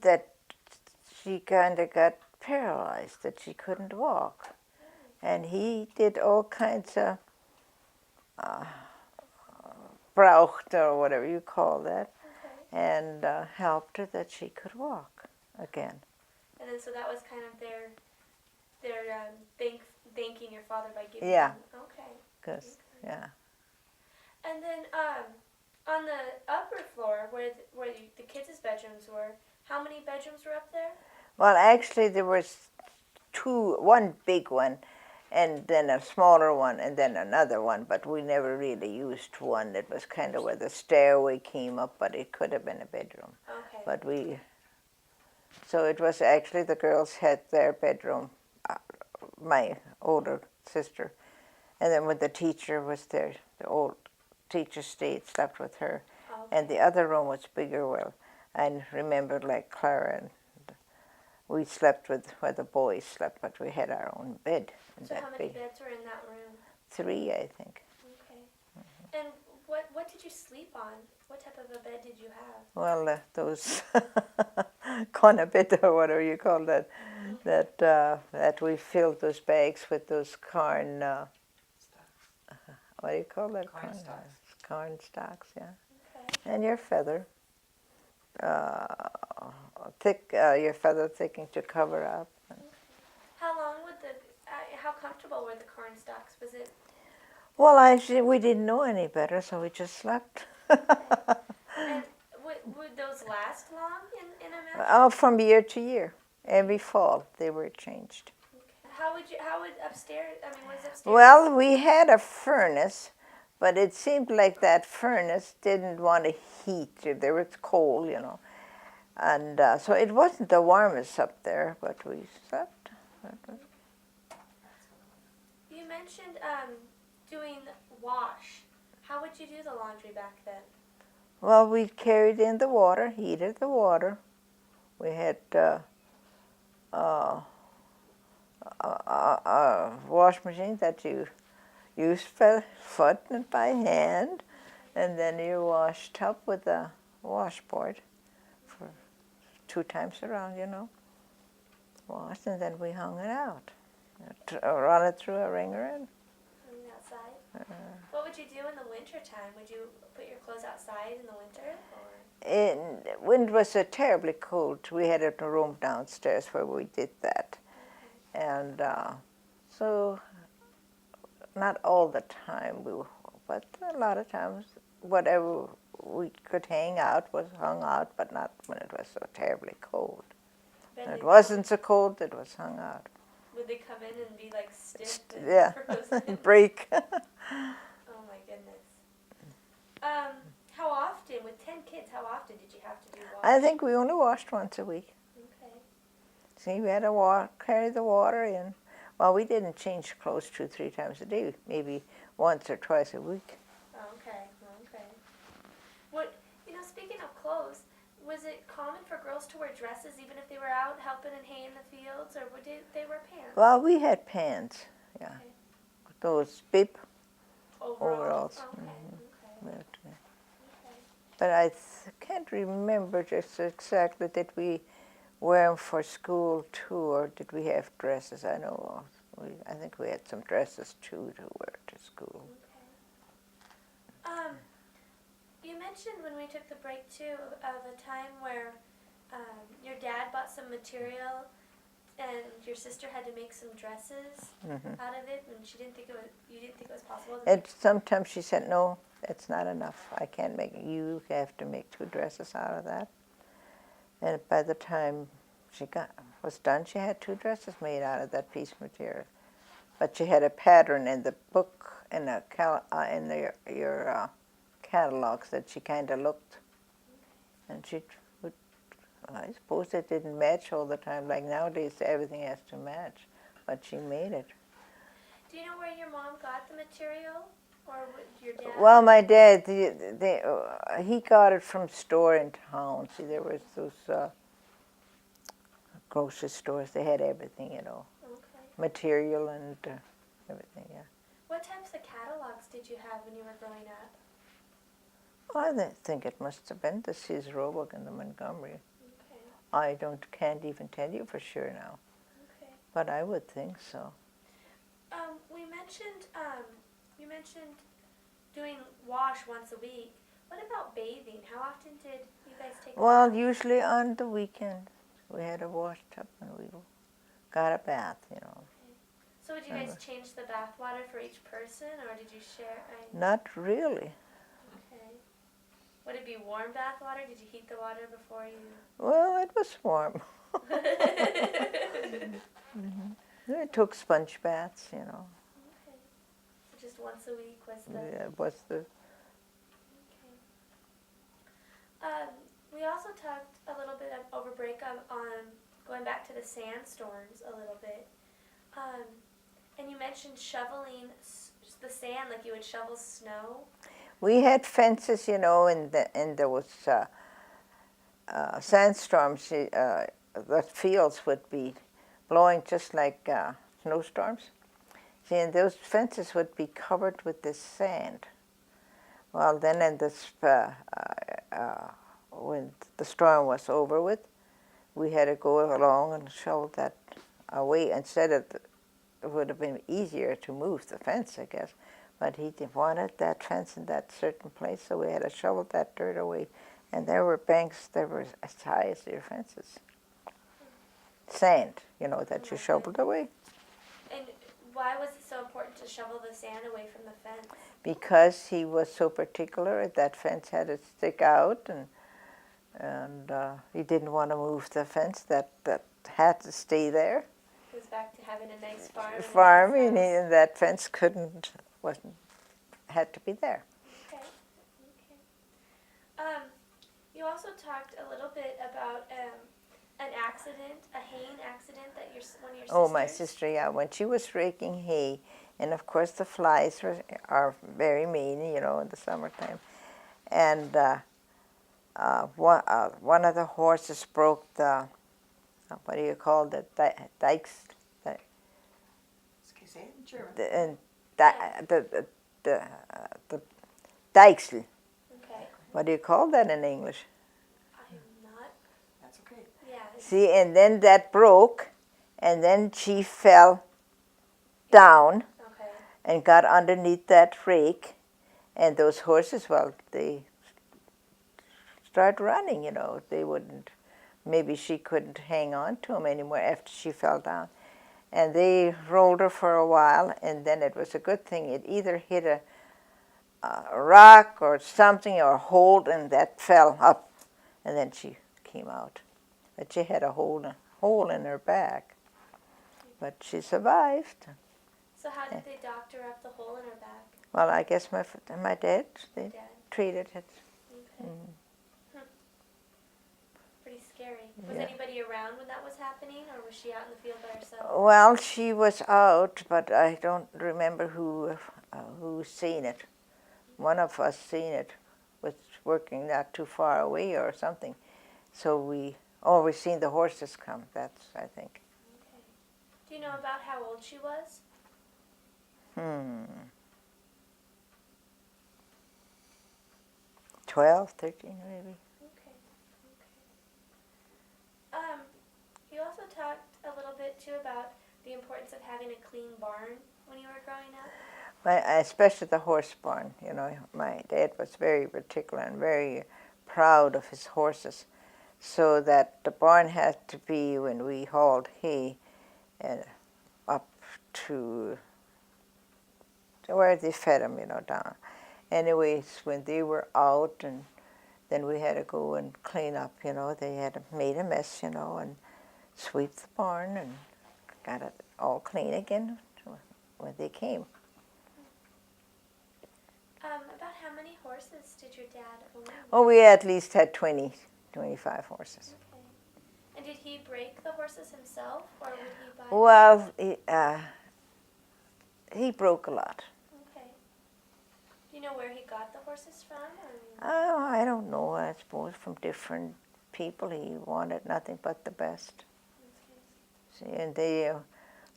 that she kind of got paralyzed, that she couldn't walk. And he did all kinds of braucht, or whatever you call that, Okay. and helped her that she could walk again. And then so that was kind of their thanking your father by giving Yeah. him. Okay. Cause, yeah. And then on the upper floor where the kids' bedrooms were, how many bedrooms were up there? Well, actually, there was one big one, and then a smaller one, and then another one, but we never really used one. It was kind of where the stairway came up, but it could have been a bedroom. Okay. But so it was actually the girls had their bedroom, my older sister, and then when the teacher was there, the old teacher stayed, slept with her, Okay. and the other room was bigger. Well, I remember like Clara, and we slept with where the boys slept, but we had our own bed. So how many beds were in that room? 3, I think. Okay. And what did you sleep on? What type of a bed did you have? Well, those conabit or whatever you call that, that we filled those bags with those corn. What do you call that? Corn stalks. Corn stalks, yeah. Okay. And your feather, thick. Your feather thickening to cover up. How comfortable were the corn stalks? Was it? Well, actually, we didn't know any better, so we just slept. And would those last long in a mattress? Oh, from year to year. Every fall they were changed. Okay. How would upstairs? I mean, was upstairs? Well, we had a furnace, but it seemed like that furnace didn't want to heat. There was coal, you know, and so it wasn't the warmest up there, but we slept. You mentioned doing wash. How would you do the laundry back then? Well, we carried in the water, heated the water. We had a wash machine that you used foot and by hand, and then you washed up with a washboard for 2 times around, you know. Washed, and then we hung it out. Run it through a wringer and Outside? What would you do in the winter time? Would you put your clothes outside in the winter? when it was so terribly cold, we had a room downstairs where we did that. And so not all the time, but a lot of times, whatever we could hang out was hung out, but not when it was so terribly cold. When it wasn't so cold, it was hung out. Would they come in and be like stiff and Yeah, frozen? break. Oh my goodness. How often, with 10 kids, how often did you have to do wash? I think we only washed once a week. Okay. See, we had to carry the water in. Well, we didn't change clothes 2-3 times a day, maybe once or twice a week. Okay. Speaking of clothes, was it common for girls to wear dresses even if they were out helping and hay in the fields, or did they wear pants? Well, we had pants, yeah. Okay. Those bib Overalls. overalls. Okay. But I can't remember just exactly, did we wear them for school too, or did we have dresses? I know, I think we had some dresses too to wear to school. Okay. You mentioned when we took the break too of a time where your dad bought some material and your sister had to make some dresses out of it, and she didn't think you didn't think it was possible to make. And sometimes she said, no, it's not enough. I can't make it. You have to make 2 dresses out of that. And by the time she was done, she had 2 dresses made out of that piece of material. But she had a pattern in the book, in your catalogs that she kind of looked. And she would, I suppose it didn't match all the time. Like nowadays, everything has to match. But she made it. Do you know where your mom got the material, or your dad? Well, my dad, he got it from store in town. See, there was those grocery stores. They had everything, you know, material and everything. Yeah. What types of catalogs did you have when you were growing up? Well, I think it must have been the Sears Roebuck and the Montgomery. Okay. I can't even tell you for sure now, Okay. but I would think so. You mentioned doing wash once a week. What about bathing? How often did you guys take a Well, bath? usually on the weekend, we had a wash tub and we got a bath, you know. So would you guys change the bath water for each person, or did you share? Not really. Okay. Would it be warm bath water? Did you heat the water before you? Well, it was warm. We took sponge baths, you know. Okay. So just once a week was the. Yeah, was the. Okay. We also talked a little bit over break on going back to the sandstorms a little bit. And you mentioned shoveling the sand, like you would shovel snow. We had fences, you know, and there was sandstorms. The fields would be blowing just like snowstorms. See, and those fences would be covered with this sand. Well, then in this, when the storm was over with, we had to go along and shovel that away. Instead of, it would have been easier to move the fence, I guess. But he wanted that fence in that certain place, so we had to shovel that dirt away. And there were banks that were as high as your fences. Sand, you know, that you shoveled away. And why was it so important to shovel the sand away from the fence? Because he was so particular, that fence had to stick out, and he didn't want to move the fence. That had to stay there. It was back to having a nice farm. And that fence had to be there. Okay. You also talked a little bit about an accident, a Heyne accident that one of your sisters. Oh, my sister, yeah. When she was raking hay, and of course the flies are very mean, you know, in the summertime. And one of the horses broke the, what do you call it, dikes? Say it in German. The dikesel. Okay. What do you call that in English? I'm not. That's okay. Yeah. See, and then that broke, and then she fell down Okay. and got underneath that rake, and those horses, well, they start running, you know. They wouldn't, maybe she couldn't hang on to them anymore after she fell down. And they rolled her for a while, and then it was a good thing. It either hit a rock or something or a hole, and that fell up, and then she came out. But she had a hole in her back, but she survived. So how did they doctor up the hole in her back? Well, I guess my dad, they Dad. treated it. Okay. Pretty scary. Was Yeah. anybody around when that was happening, or was she out in the field by herself? Well, she was out, but I don't remember who seen it. One of us seen it, was working not too far away or something. So we seen the horses come. That's, I think. Okay. Do you know about how old she was? 12, 13 maybe. Okay. You also talked a little bit too about the importance of having a clean barn when you were growing up. Especially the horse barn. You know, my dad was very particular and very proud of his horses, so that the barn had to be, when we hauled hay, and up to where they fed them, down. Anyways, when they were out, and then we had to go and clean up, they had made a mess, and sweep the barn and got it all clean again when they came. About how many horses did your dad own? Oh, we at least had 20, 25 horses. Okay. And did he break the horses himself, or would he buy Well, he broke a lot. Okay. Do you know where he got the horses from? Oh, I don't know. I suppose from different people. He wanted nothing but the best. Okay. See, and they, a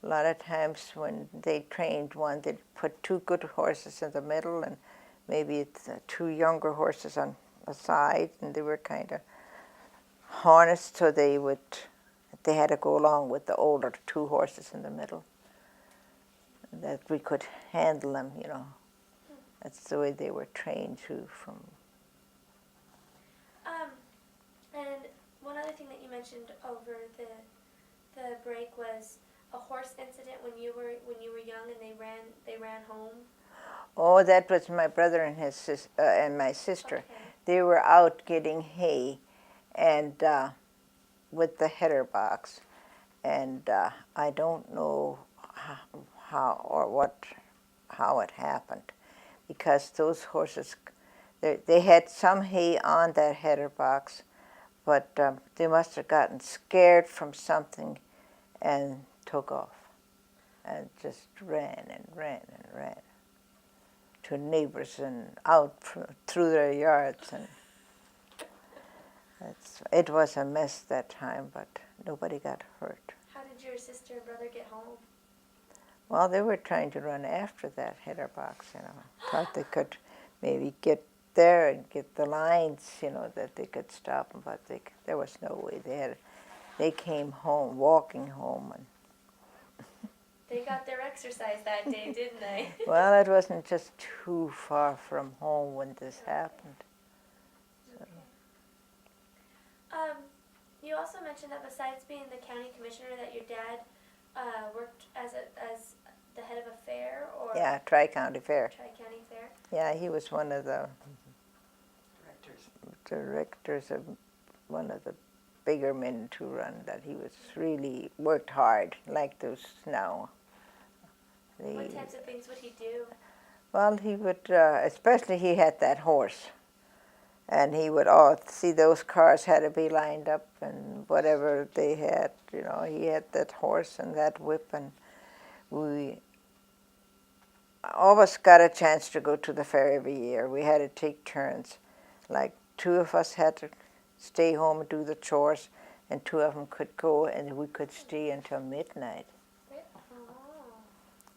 lot of times when they trained one, they'd put two good horses in the middle and maybe it's two younger horses on the side, and they were kind of harnessed so they had to go along with the older two horses in the middle. That we could handle them, That's the way they were trained too. And one other thing that you mentioned over the break was a horse incident when you were young and they ran home. Oh, that was my brother and and my sister. Okay. They were out getting hay, and with the header box, and I don't know how it happened, because those horses, they had some hay on that header box, but they must have gotten scared from something and took off and just ran and ran and ran to neighbors and out through their yards. And it was a mess that time, but nobody got hurt. How did your sister and brother get home? Well, they were trying to run after that header box, Thought they could maybe get there and get the lines, that they could stop them, but there was no way. They came home, walking home. And They got their exercise that day, didn't they? well, it wasn't just too far from home when this happened. So. Okay. You also mentioned that besides being the county commissioner, that your dad worked as the head of a fair, or Yeah, Tri-County Fair. Tri-County Fair. Yeah, he was one of the Directors. directors of one of the bigger men to run, that he was really worked hard, like those now. What types of things would he do? Well, he would, especially he had that horse, and he would see those cars had to be lined up and whatever they had, he had that horse and that whip, and we always got a chance to go to the fair every year. We had to take turns. Like 2 of us had to stay home and do the chores, and 2 of them could go, and we could stay until midnight. Oh.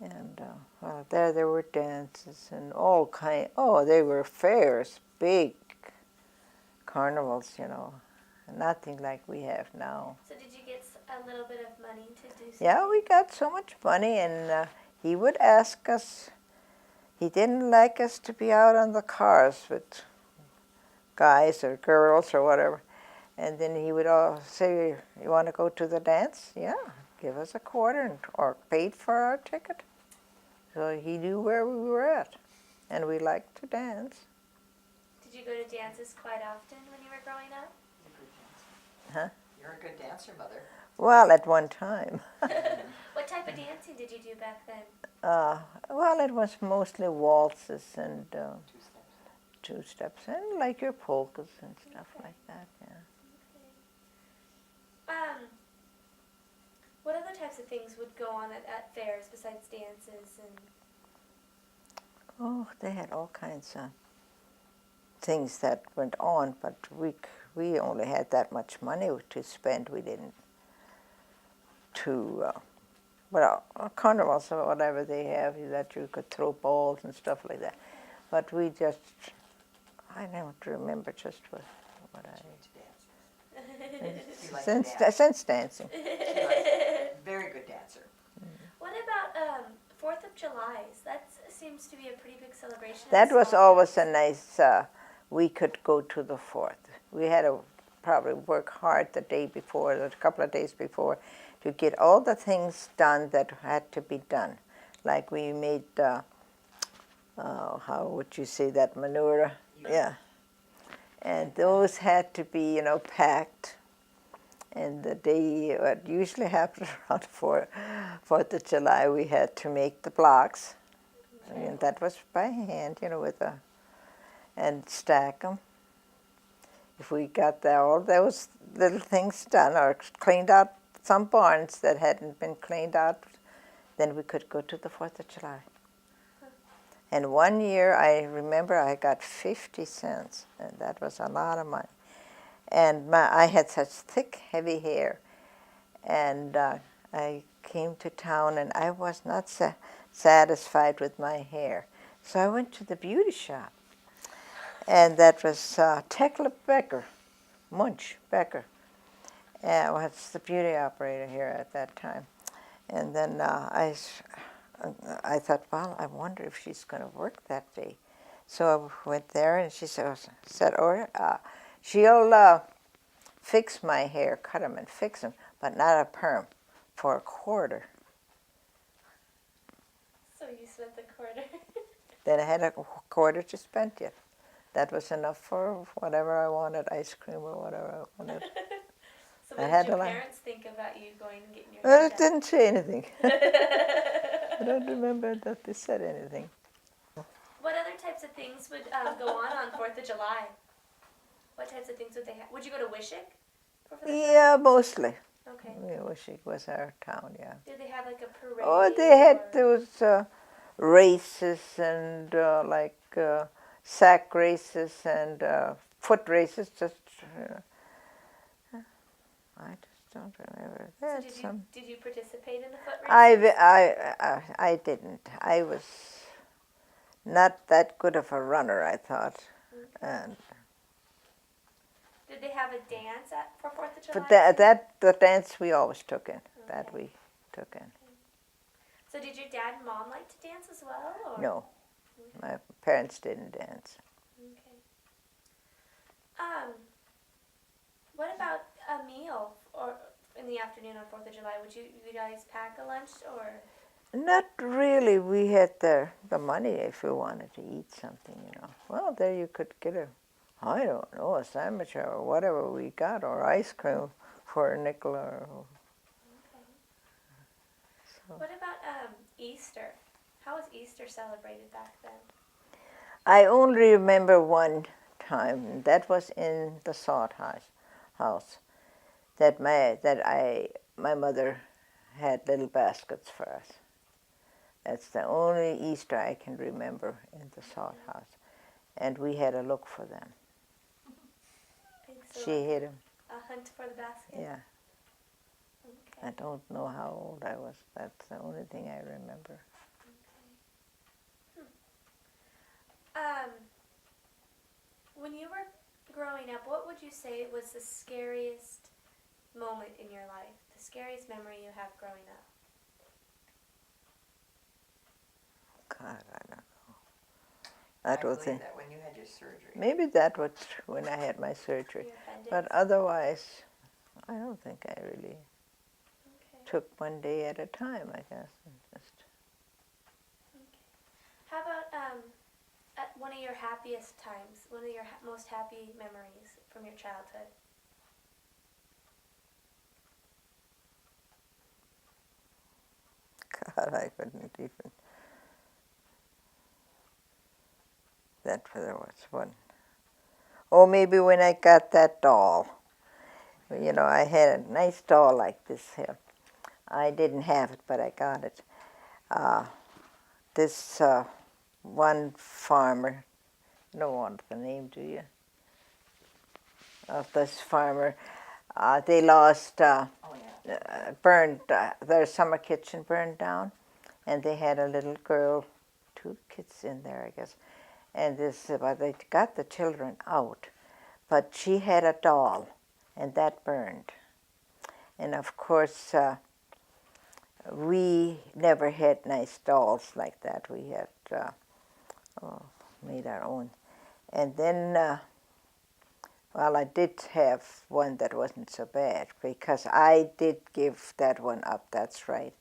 And there were dances and all kind. Oh, they were fairs, big carnivals, nothing like we have now. So did you get a little bit of money to do something? Yeah, we got so much money, and he would ask us. He didn't like us to be out on the cars with guys or girls or whatever. And then he would say, "You want to go to the dance? Yeah, give us a quarter or paid for our ticket." So he knew where we were at, and we liked to dance. Did you go to dances quite often when you were growing up? Huh? You're a good dancer, Mother. Well, at one time. What type of dancing did you do back then? Well, it was mostly waltzes and 2 steps. two-steps, and like your polkas and stuff like that, yeah. Okay. What other types of things would go on at fairs besides dances and? Oh, they had all kinds of things that went on, but we only had that much money to spend. We didn't carnivals or whatever they have, that you could throw balls and stuff like that. But I don't remember just what since dancing. Very good dancer. What about 4th of July? That seems to be a pretty big celebration. That was always a nice, we could go to the 4th. We had probably work hard the day before, a couple of days before, to get all the things done that had to be done. Like we made, how would you say that, manure? Yeah. And those had to be, packed. And the day, what usually happened around 4th of July, we had to make the blocks. And that was by hand, and stack them. If we got all those little things done or cleaned out some barns that hadn't been cleaned out, then we could go to the 4th of July. And one year, I remember I got 50 cents, and that was a lot of money. And I had such thick, heavy hair, and I came to town, and I was not satisfied with my hair. So I went to the beauty shop, and that was Tekla Becker, Munch Becker, was the beauty operator here at that time. And then I thought, well, I wonder if she's going to work that day. So I went there, and she said, she'll fix my hair, cut them and fix them, but not a perm, for a quarter. So you spent the quarter. Then I had a quarter to spend yet. That was enough for whatever I wanted, ice cream or whatever I wanted. So what did your parents think about you going and getting your hair Well, done? it didn't say anything. I don't remember that they said anything. What other types of things would go on 4th of July? What types of things would they have? Would you go to Wishick for 4th of July? Yeah, mostly. Okay. Yeah, Wishick was our town, yeah. Did they have like a parade? Oh, they had or- those races and sack races and foot races. Just, I just don't remember. They So had did some. did you participate in the foot I races? didn't. I was not that good of a runner, I thought. Okay. And Did they have a dance for 4th of July? but the dance we always took in. That Okay. we took in. So did your dad and mom like to dance as well? Or? No, Okay. my parents didn't dance. Okay. What about a meal or in the afternoon on 4th of July? Would you guys pack a lunch or? Not really. We had the money if we wanted to eat something, Well, there you could get I don't know, a sandwich or whatever we got, or ice cream for a nickel or. Okay. So. What about Easter? How was Easter celebrated back then? I only remember one time, and that was in the salt house. That my mother had little baskets for us. That's the only Easter I can remember in the salt house, and we had to look for them. So She hid them. a hunt for the basket? Yeah. Okay. I don't know how old I was. That's the only thing I remember. When you were growing up, what would you say was the scariest moment in your life? The scariest memory you have growing up? God, I don't know. That was believe it. that when you had your surgery. Maybe that was when I had my surgery. Your appendix? But otherwise, I don't think I really Okay. took one day at a time, I guess. And just Okay. How about at one of your happiest times, one of your most happy memories from your childhood? God, I couldn't even. There was one. Oh, maybe when I got that doll. I had a nice doll like this here. I didn't have it, but I got it. This one farmer, you don't want the name, do you? Of this farmer, they lost, burned, their summer kitchen burned down, and they had a little girl, 2 kids in there, I guess. And they got the children out, but she had a doll, and that burned. And of course, we never had nice dolls like that. We had made our own. And then Well, I did have one that wasn't so bad because I did give that one up, that's right.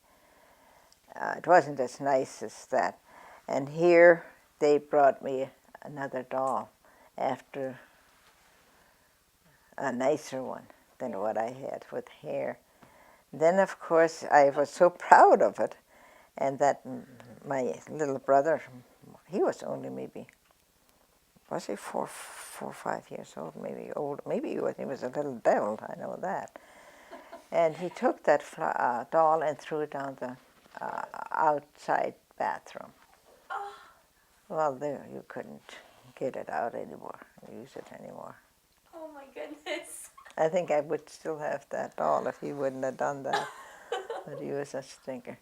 It wasn't as nice as that. And here they brought me another doll after a nicer one than what I had with hair. Then, of course, I was so proud of it, and that my little brother, he was only maybe, was he 4 or 5 years old, maybe old, maybe he was a little devil, I know that. And he took that doll and threw it down the outside bathroom. Oh, Well, there, you couldn't get it out anymore, use it anymore. oh my goodness. I think I would still have that doll if he wouldn't have done that. But he was a stinker.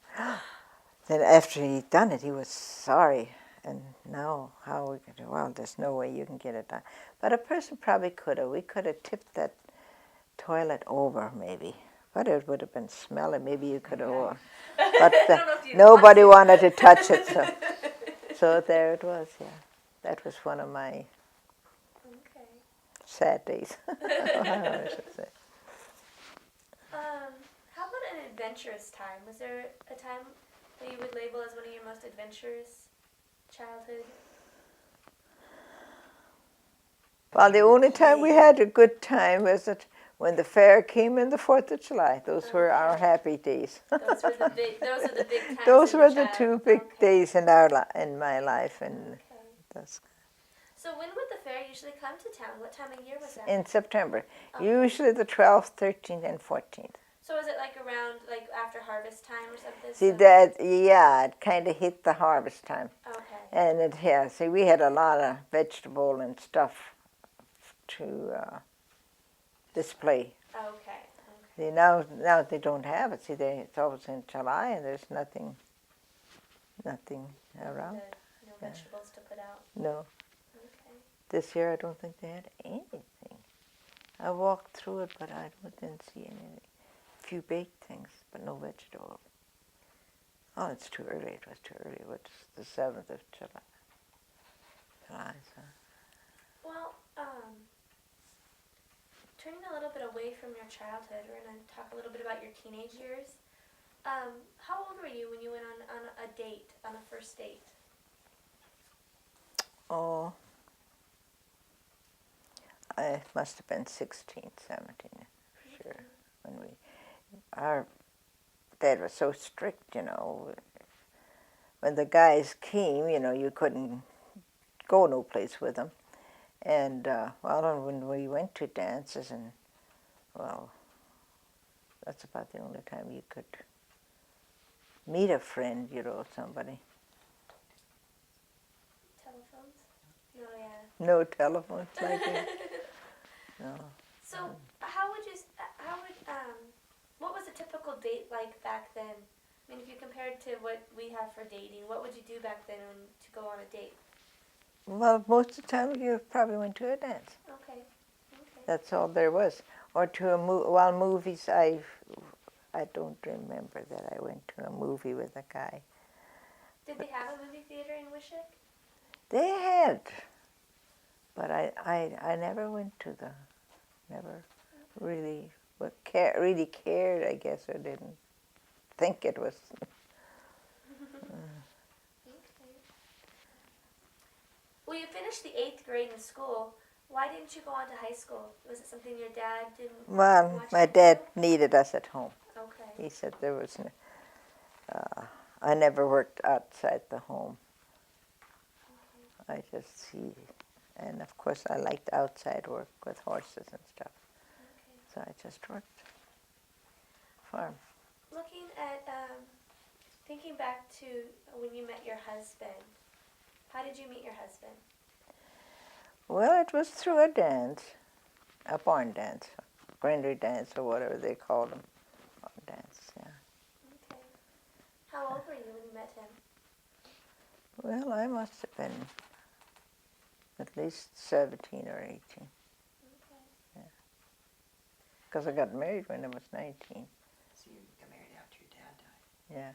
Then after he'd done it, he was sorry. And now how we could do, well, there's no way you can get it done. But a person probably could have. We could have tipped that toilet over maybe. But it would have been smelly. Maybe you could have. But nobody wanted to touch it. So there it was, yeah. That was one of my sad days. I should say. How about an adventurous time? Was there a time that you would label as one of your most adventurous childhood? Well, the only time we had a good time was when the fair came in the 4th of July. Those were our happy days. Those were the big times. Those were the two big days in my life. And that's So when would the fair usually come to town? What time of year was that? in September, usually the 12th, 13th, and 14th. So was it like around, like after harvest time or something? See, that, yeah, it kind of hit the harvest time. Okay. And it, yeah, see, we had a lot of vegetable and stuff to display. Okay. See, now they don't have it. See, it's always in July and there's nothing around. No vegetables to put out. No. Okay. This year I don't think they had anything. I walked through it, but I didn't see anything. A few baked things, but no vegetables. Oh, it's too early. It was too early. It was the 7th of July. So. Well, turning a little bit away from your childhood, we're going to talk a little bit about your teenage years. How old were you when you went on a date, on a first date? Oh, I must have been 16, 17, for sure. When our dad was so strict, you know. When the guys came, you know, you couldn't go no place with them. And, well, when we went to dances, and, well, that's about the only time you could meet a friend, you know, somebody. Telephones? No, yeah. No telephones like that. No. So, what was a typical date like back then? I mean, if you compared to what we have for dating, what would you do back then to go on a date? Well, most of the time you probably went to a dance. Okay. That's all there was. Or to a movies, I don't remember that I went to a movie with a guy. Did they have a movie theater in Wishick? They had, but I never went to never really really cared, I guess, or didn't think it was. Well, you finished the 8th grade in school. Why didn't you go on to high school? Was it something your dad didn't Well, want my you to dad do? needed us at home. Okay. He said there was, I never worked outside the home. I just see, and of course I liked outside work with horses and stuff. So I just worked farm. Looking at, thinking back to when you met your husband, how did you meet your husband? Well, it was through a dance, a barn dance, granary dance or whatever they called them. Barn dance, yeah. Okay. How old were you when you met him? Well, I must have been at least 17 or 18. Okay. Yeah. Because I got married when I was 19. So you got married after your dad died. Yeah.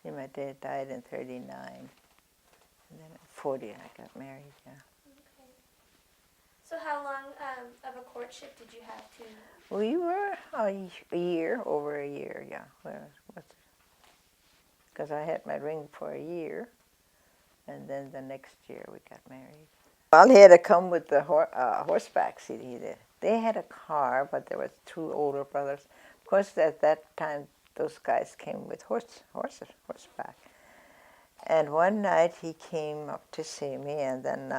See, my dad died in 39. And then at 40 I got married, yeah. Okay. So how long of a courtship did you have to? We were a year, over a year, yeah. Because I had my ring for a year, and then the next year we got married. Well, he had to come with the horseback seat. They had a car, but there was two older brothers. Of course, at that time, those guys came with horseback. And one night he came up to see me, and then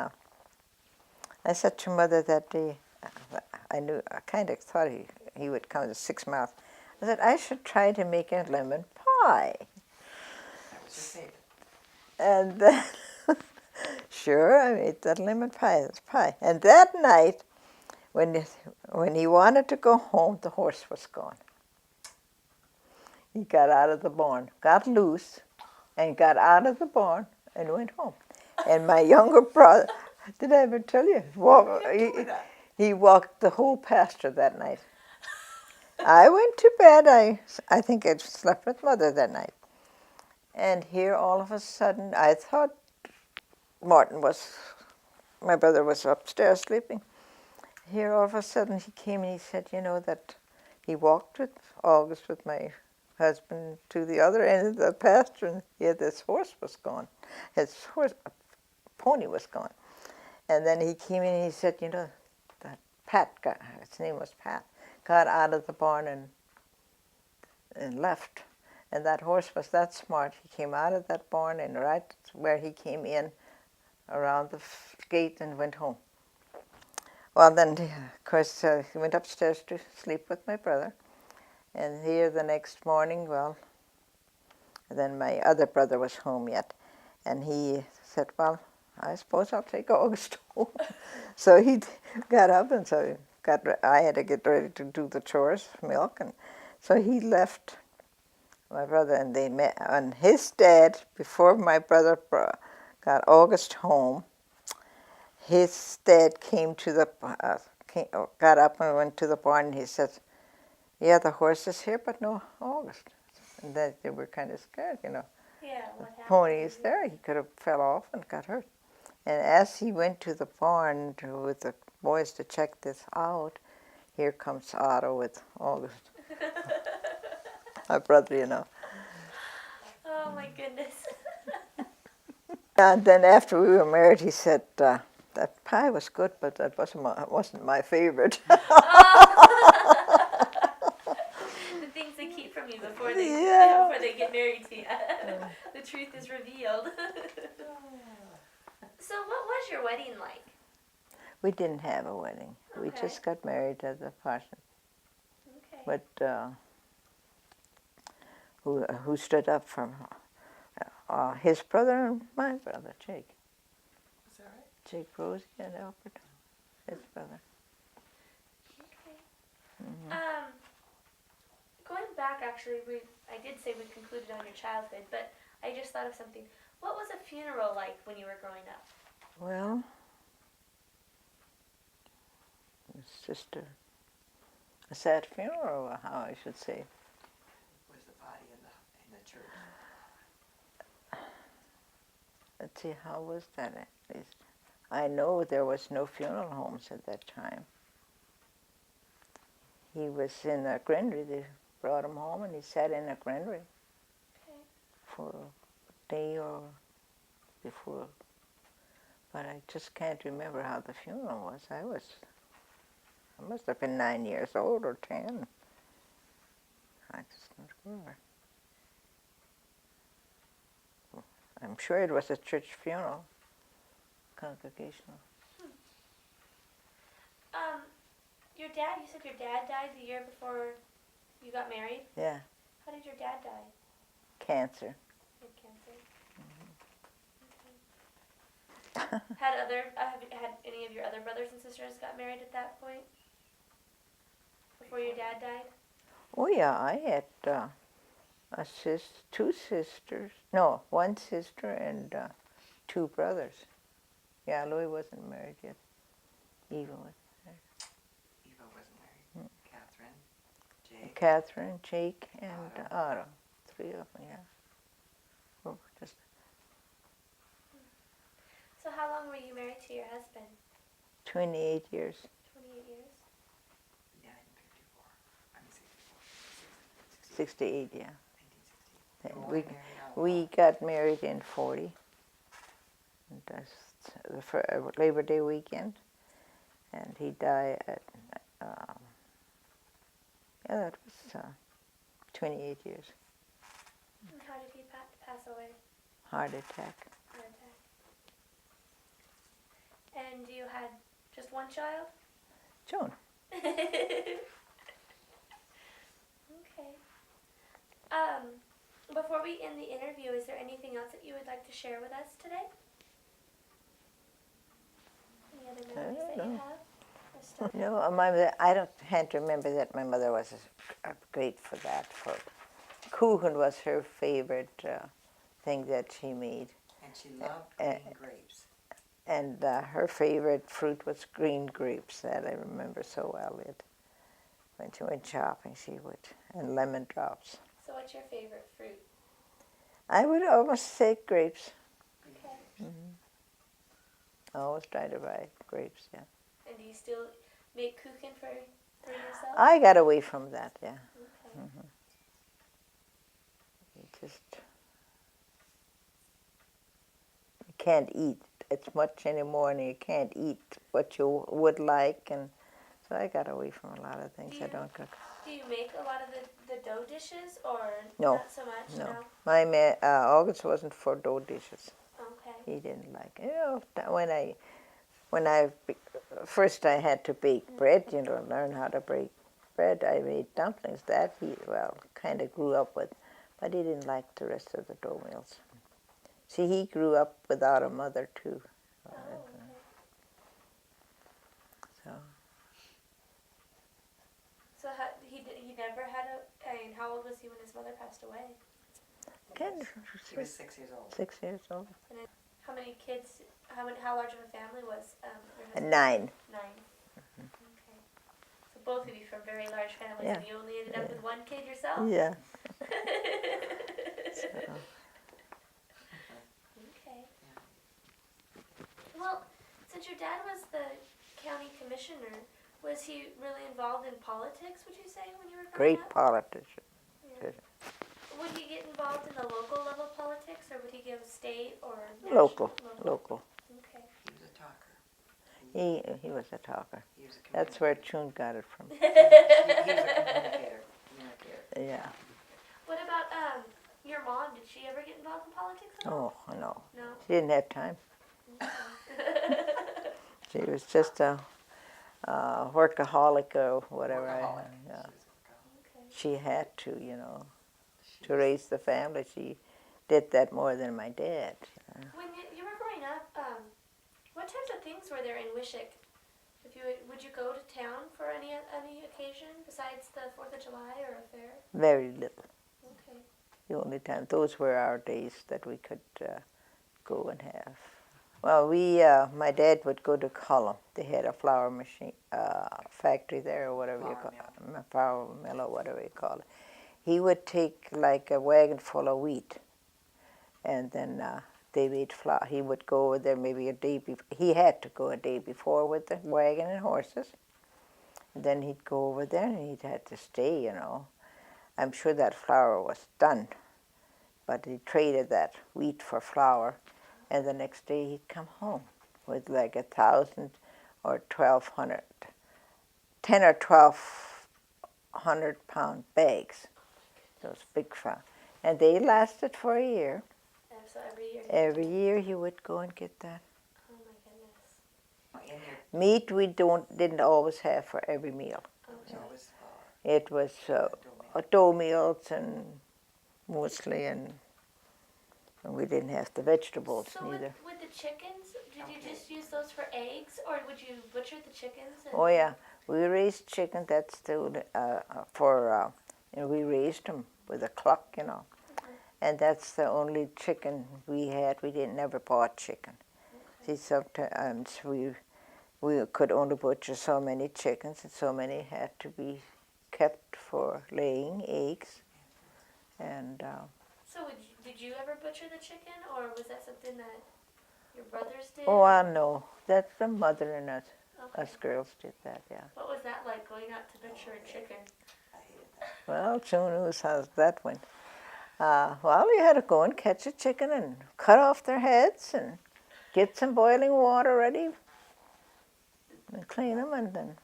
I said to Mother that day, I kind of thought he would come to 6 miles. I said, I should try to make a lemon pie. That was your favorite. And then, sure, I made that lemon pie. And that night, when he wanted to go home, the horse was gone. He got out of the barn, got loose, and got out of the barn and went home. And my younger brother, did I ever tell you? He walked the whole pasture that night. I went to bed. I think I slept with Mother that night. And here, all of a sudden, I thought my brother was upstairs sleeping. Here, all of a sudden, he came and he said, you know, that he walked with August, with my husband, to the other end of the pasture, and this horse was gone. His pony was gone. And then he came in and he said, you know, that his name was Pat, got out of the barn and left. And that horse was that smart. He came out of that barn and right where he came in, around the gate, and went home. Well, then, of course, he went upstairs to sleep with my brother. And here the next morning, well, then my other brother was home yet. And he said, well, I suppose I'll take August home. So he got up, and so I had to get ready to do the chores, milk. And so he left my brother, and they met. And his dad, before my brother got August home, his dad came to got up and went to the barn, and he said, yeah, the horse is here, but no August. And they were kind of scared, you know. Yeah, what happened? The pony is there. He could have fell off and got hurt. And as he went to the barn with the boys to check this out, here comes Otto with August. My brother, you know. Oh my goodness. And then after we were married, he said, that pie was good, but that wasn't my favorite. The things they keep from you before they get married to you. The truth is revealed. So what was your wedding like? We didn't have a wedding. Okay. We just got married at the parsonage. Okay. But who stood up from his brother and my brother, Jake. Is that right? Jake Brosy and Albert, his brother. Okay. Mm-hmm. Going back, actually, I did say we concluded on your childhood, but I just thought of something. What was a funeral like when you were growing up? Well, it's just a sad funeral, or how I should say. Was the body in the church? Let's see, how was that at least? I know there was no funeral homes at that time. He was in a granary. They brought him home, and he sat in a granary for a day or before. But I just can't remember how the funeral was. I must have been 9 years old or 10. I just don't remember. I'm sure it was a church funeral, congregational. You said your dad died the year before you got married? Yeah. How did your dad die? Cancer. He had cancer. Okay. Had any of your other brothers and sisters got married at that point? Before your dad died? Oh yeah, I had two sisters. No, one sister and 2 brothers. Yeah, Louis wasn't married yet. Eva was married. Eva wasn't married. Catherine, Jake. Catherine, Jake, and Otto. 3 of them, yeah. Oh, just So how long were you married to your husband? 28 years. 28 years. He died in 54. I mean 64. 68, yeah. 1960. And You were we, married out we loud. got married in 40. And that's the Labor Day weekend. And he died at, yeah, that was 28 years. And how did he pass away? Heart attack. Heart attack. And you had just one child? June. Okay. Before we end the interview, is there anything else that you would like to share with us today? Any other memories that you have? Or stories? No, can't remember that my mother was great for that. For Kuchen was her favorite thing that she made. And she loved green grapes. And her favorite fruit was green grapes. That I remember so well. When she went shopping, she would, and lemon drops. So what's your favorite fruit? I would almost say grapes. Okay. I always try to buy grapes, yeah. And do you still make kuchen for yourself? I got away from that, yeah. Okay. You can't eat as much anymore, and you can't eat what you would like, and so I got away from a lot of things I don't cook. Do you make a lot of the dough dishes, or No, not so much? No. My August wasn't for dough dishes. Okay. He didn't like it. First I had to bake bread, learn how to bake bread. I made dumplings. That he, kind of grew up with, but he didn't like the rest of the dough meals. See, he grew up without a mother, too. Oh, okay. So, So he never had how old was he when his mother passed away? He was 6 years old. 6 years old. How many kids? How large of a family was your husband? 9. 9. Okay. So both of you from very large families, Yeah. and you only ended up with one kid yourself? Yeah. Okay. Well, since your dad was the county commissioner, was he really involved in politics, would you say, when you were growing Great up? politician. Yeah. Would he get involved in the local level politics, or would he give state or Local. national? Okay. He was a talker. He was a talker. He was a That's where Chun got it from. He was a communicator. Yeah. What about your mom? Did she ever get involved in politics at all? Oh, no. No. She didn't have time. She was just a workaholic or whatever. Workaholic. Yeah. Okay. She had to, to raise the family. She did that more than my dad. When you were growing up, what types of things were there in Wishick? Would you go to town for any occasion besides the 4th of July or a fair? Very little. Okay. The only time, those were our days that we could go and have. Well, my dad would go to Cullum. They had a flour machine factory there, or whatever you call it, flour mill, or whatever you call it. He would take like a wagon full of wheat, and then they made flour. He would go over there maybe a day before. He had to go a day before with the wagon and horses. And then he'd go over there, and he'd had to stay, I'm sure that flour was done, but he traded that wheat for flour, and the next day he'd come home with like 1,000 or 1,200, 10 or 1,200 pound bags, those big flour. And they lasted for a year. So every year? Every year he would go and get that. Oh my goodness. Meat we didn't always have for every meal. Okay. It was dough meals and mostly, and we didn't have the vegetables So neither. with the chickens, did you just use those for eggs, or would you butcher the chickens? Oh yeah, we raised chicken. That's the we raised them with a cluck, and that's the only chicken we had. We never bought chicken. Okay. See, sometimes we could only butcher so many chickens, and so many had to be kept for laying eggs, and. So did you ever butcher the chicken, or was that something that your brothers did? Oh, I know. That's the mother in us. Okay. Us girls did that, yeah. What was that like, going out to butcher a chicken? I hated that. Well, June knows how that went. Well, you had to go and catch a chicken and cut off their heads and get some boiling water ready and clean them, and then,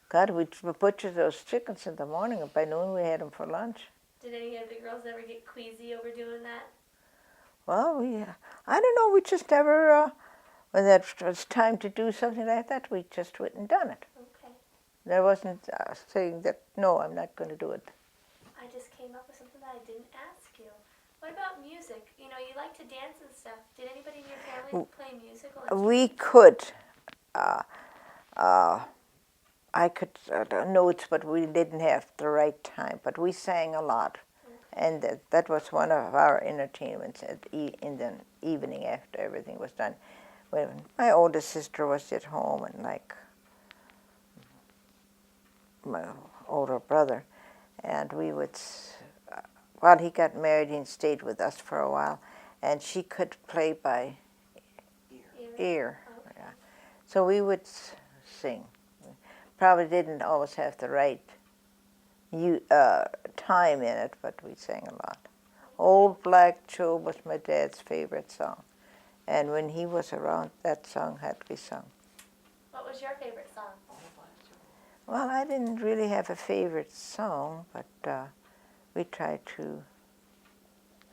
God, we'd butcher those chickens in the morning, and by noon we had them for lunch. Did any of the girls ever get queasy over doing that? Well, I don't know, we just never, when it was time to do something like that, we just went and done it. Okay. There wasn't saying that, no, I'm not going to do it. I just came up with something that I didn't ask you. What about music? You know, you like to dance and stuff. Did anybody in your family play musical instruments? We could. I could notes, but we didn't have the right time. But we sang a lot, and that was one of our entertainments in the evening after everything was done. When my oldest sister was at home, and like my older brother, and we would. Well, he got married and stayed with us for a while, and she could play by ear. Okay. Yeah. So we would sing. Probably didn't always have the right time in it, but we sang a lot. Old Black Joe was my dad's favorite song, and when he was around, that song had to be sung. What was your favorite song? Well, I didn't really have a favorite song, but we tried to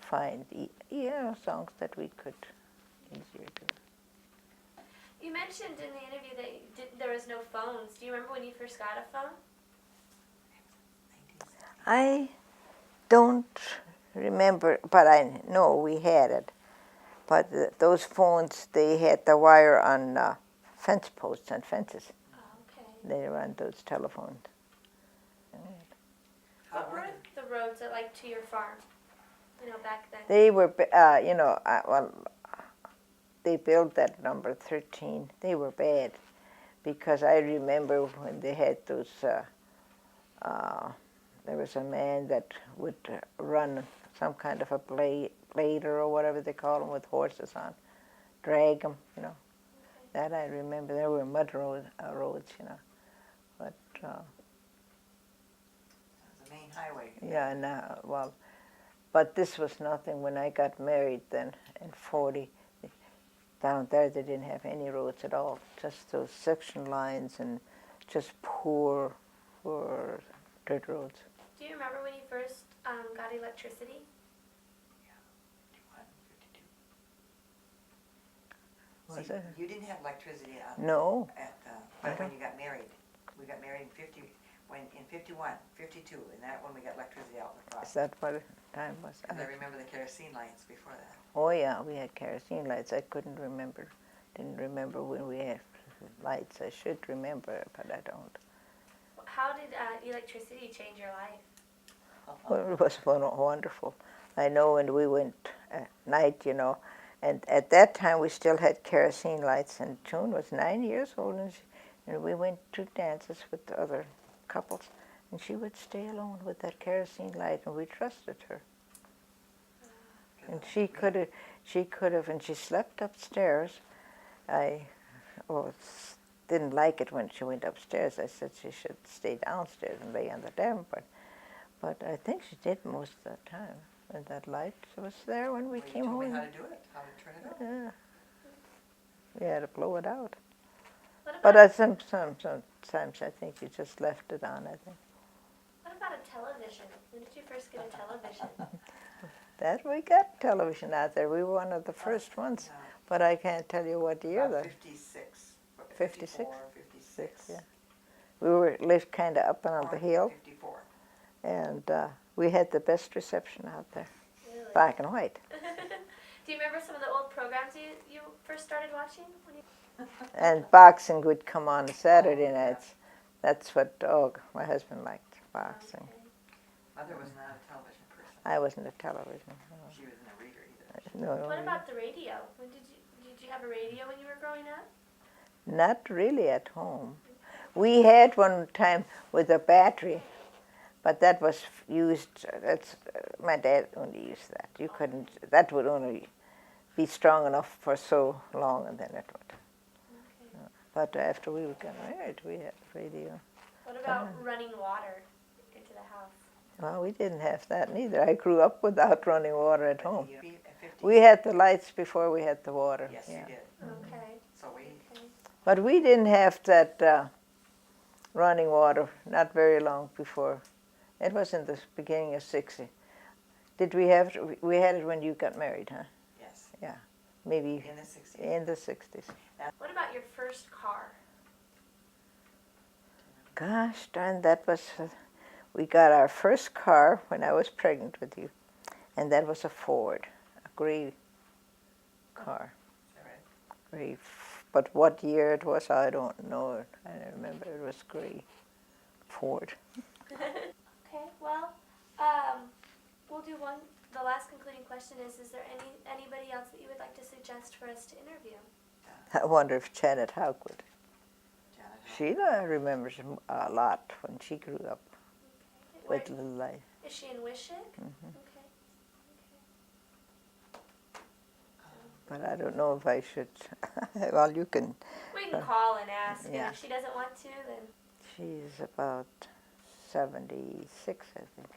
find songs that we could easier do. You mentioned in the interview that there was no phones. Do you remember when you first got a phone? I don't remember, but I know we had it. But those phones, they had the wire on fence posts and fences. Oh, okay. They ran those telephones. What were the roads that, like, to your farm? You know, back then. They were, they built that number 13. They were bad because I remember when they had those. There was a man that would run some kind of a blader or whatever they call them with horses on, drag them, you know. Okay. That I remember. There were mud roads, you know. But It was the main highway. yeah, no, well, but this was nothing. When I got married then in 40, down there they didn't have any roads at all. Just those section lines and just poor dirt roads. Do you remember when you first got electricity? Yeah, 51, 52. Was See, it? you didn't have electricity No. but when you got married. We got married in 51, 52, and that when we got electricity out in the Is cross. that what time was? Because I remember the kerosene lights before that. Oh yeah, we had kerosene lights. I couldn't remember. Didn't remember when we had lights. I should remember, but I don't. How did electricity change your life? Well, it was wonderful. I know when we went at night, you know, and at that time we still had kerosene lights, and June was 9 years old, and we went to dances with the other couples, and she would stay alone with that kerosene light, and we trusted her. And she could have, and she slept upstairs. I didn't like it when she went upstairs. I said she should stay downstairs and lay on the damper. But I think she did most of the time. And that light was there when we came home. You told me how to do it, how to turn it on. Yeah. We had to blow it out. What But about, sometimes I think you just left it on, I think. what about a television? When did you first get a television? That we got television out there. We were one of the first ones. No, But I can't tell you what year about that. 56. 56? 54, 56. Yeah. We were lived kind of up on the hill, 54. and we had the best reception out there, Really? black and white. Do you remember some of the old programs you first started watching? When you... And boxing would come on Saturday nights. That's what my husband liked, boxing. Okay. Mother was not a television person. I wasn't a television. She wasn't a reader either. No, What about the radio? When did you have a radio when you were growing up? not really at home. We had one time with a battery, but that was used. My dad only used that. You couldn't. That would only be strong enough for so long, and then it would. Okay. But after we got married, we had radio. What about running water into the house? Well, we didn't have that neither. I grew up without running water at home. At 50s. We had the lights before we had the water. Yes, yeah. you did. Okay. So we, Okay. But we didn't have that running water not very long before. It was in the beginning of '60. Did we have? We had it when you got married, huh? yes, Maybe in the 60s. in the '60s. What about your first car? Gosh darn, that was. We got our first car when I was pregnant with you, and that was a Ford, a gray car. Is that right? Gray. But what year it was, I don't know. I don't remember. It was gray. Ford. Okay, well, we'll do one. The last concluding question is there anybody else that you would like to suggest for us to interview? I wonder if Janet Houck would. Janet. Sheila remembers a lot when she grew up Where, with Little Light. is she in Wishick? Mhm. Okay. But I don't know if I should. Well, you can. We can call and ask, and Yeah. if she doesn't want to, then She's about 76, I think.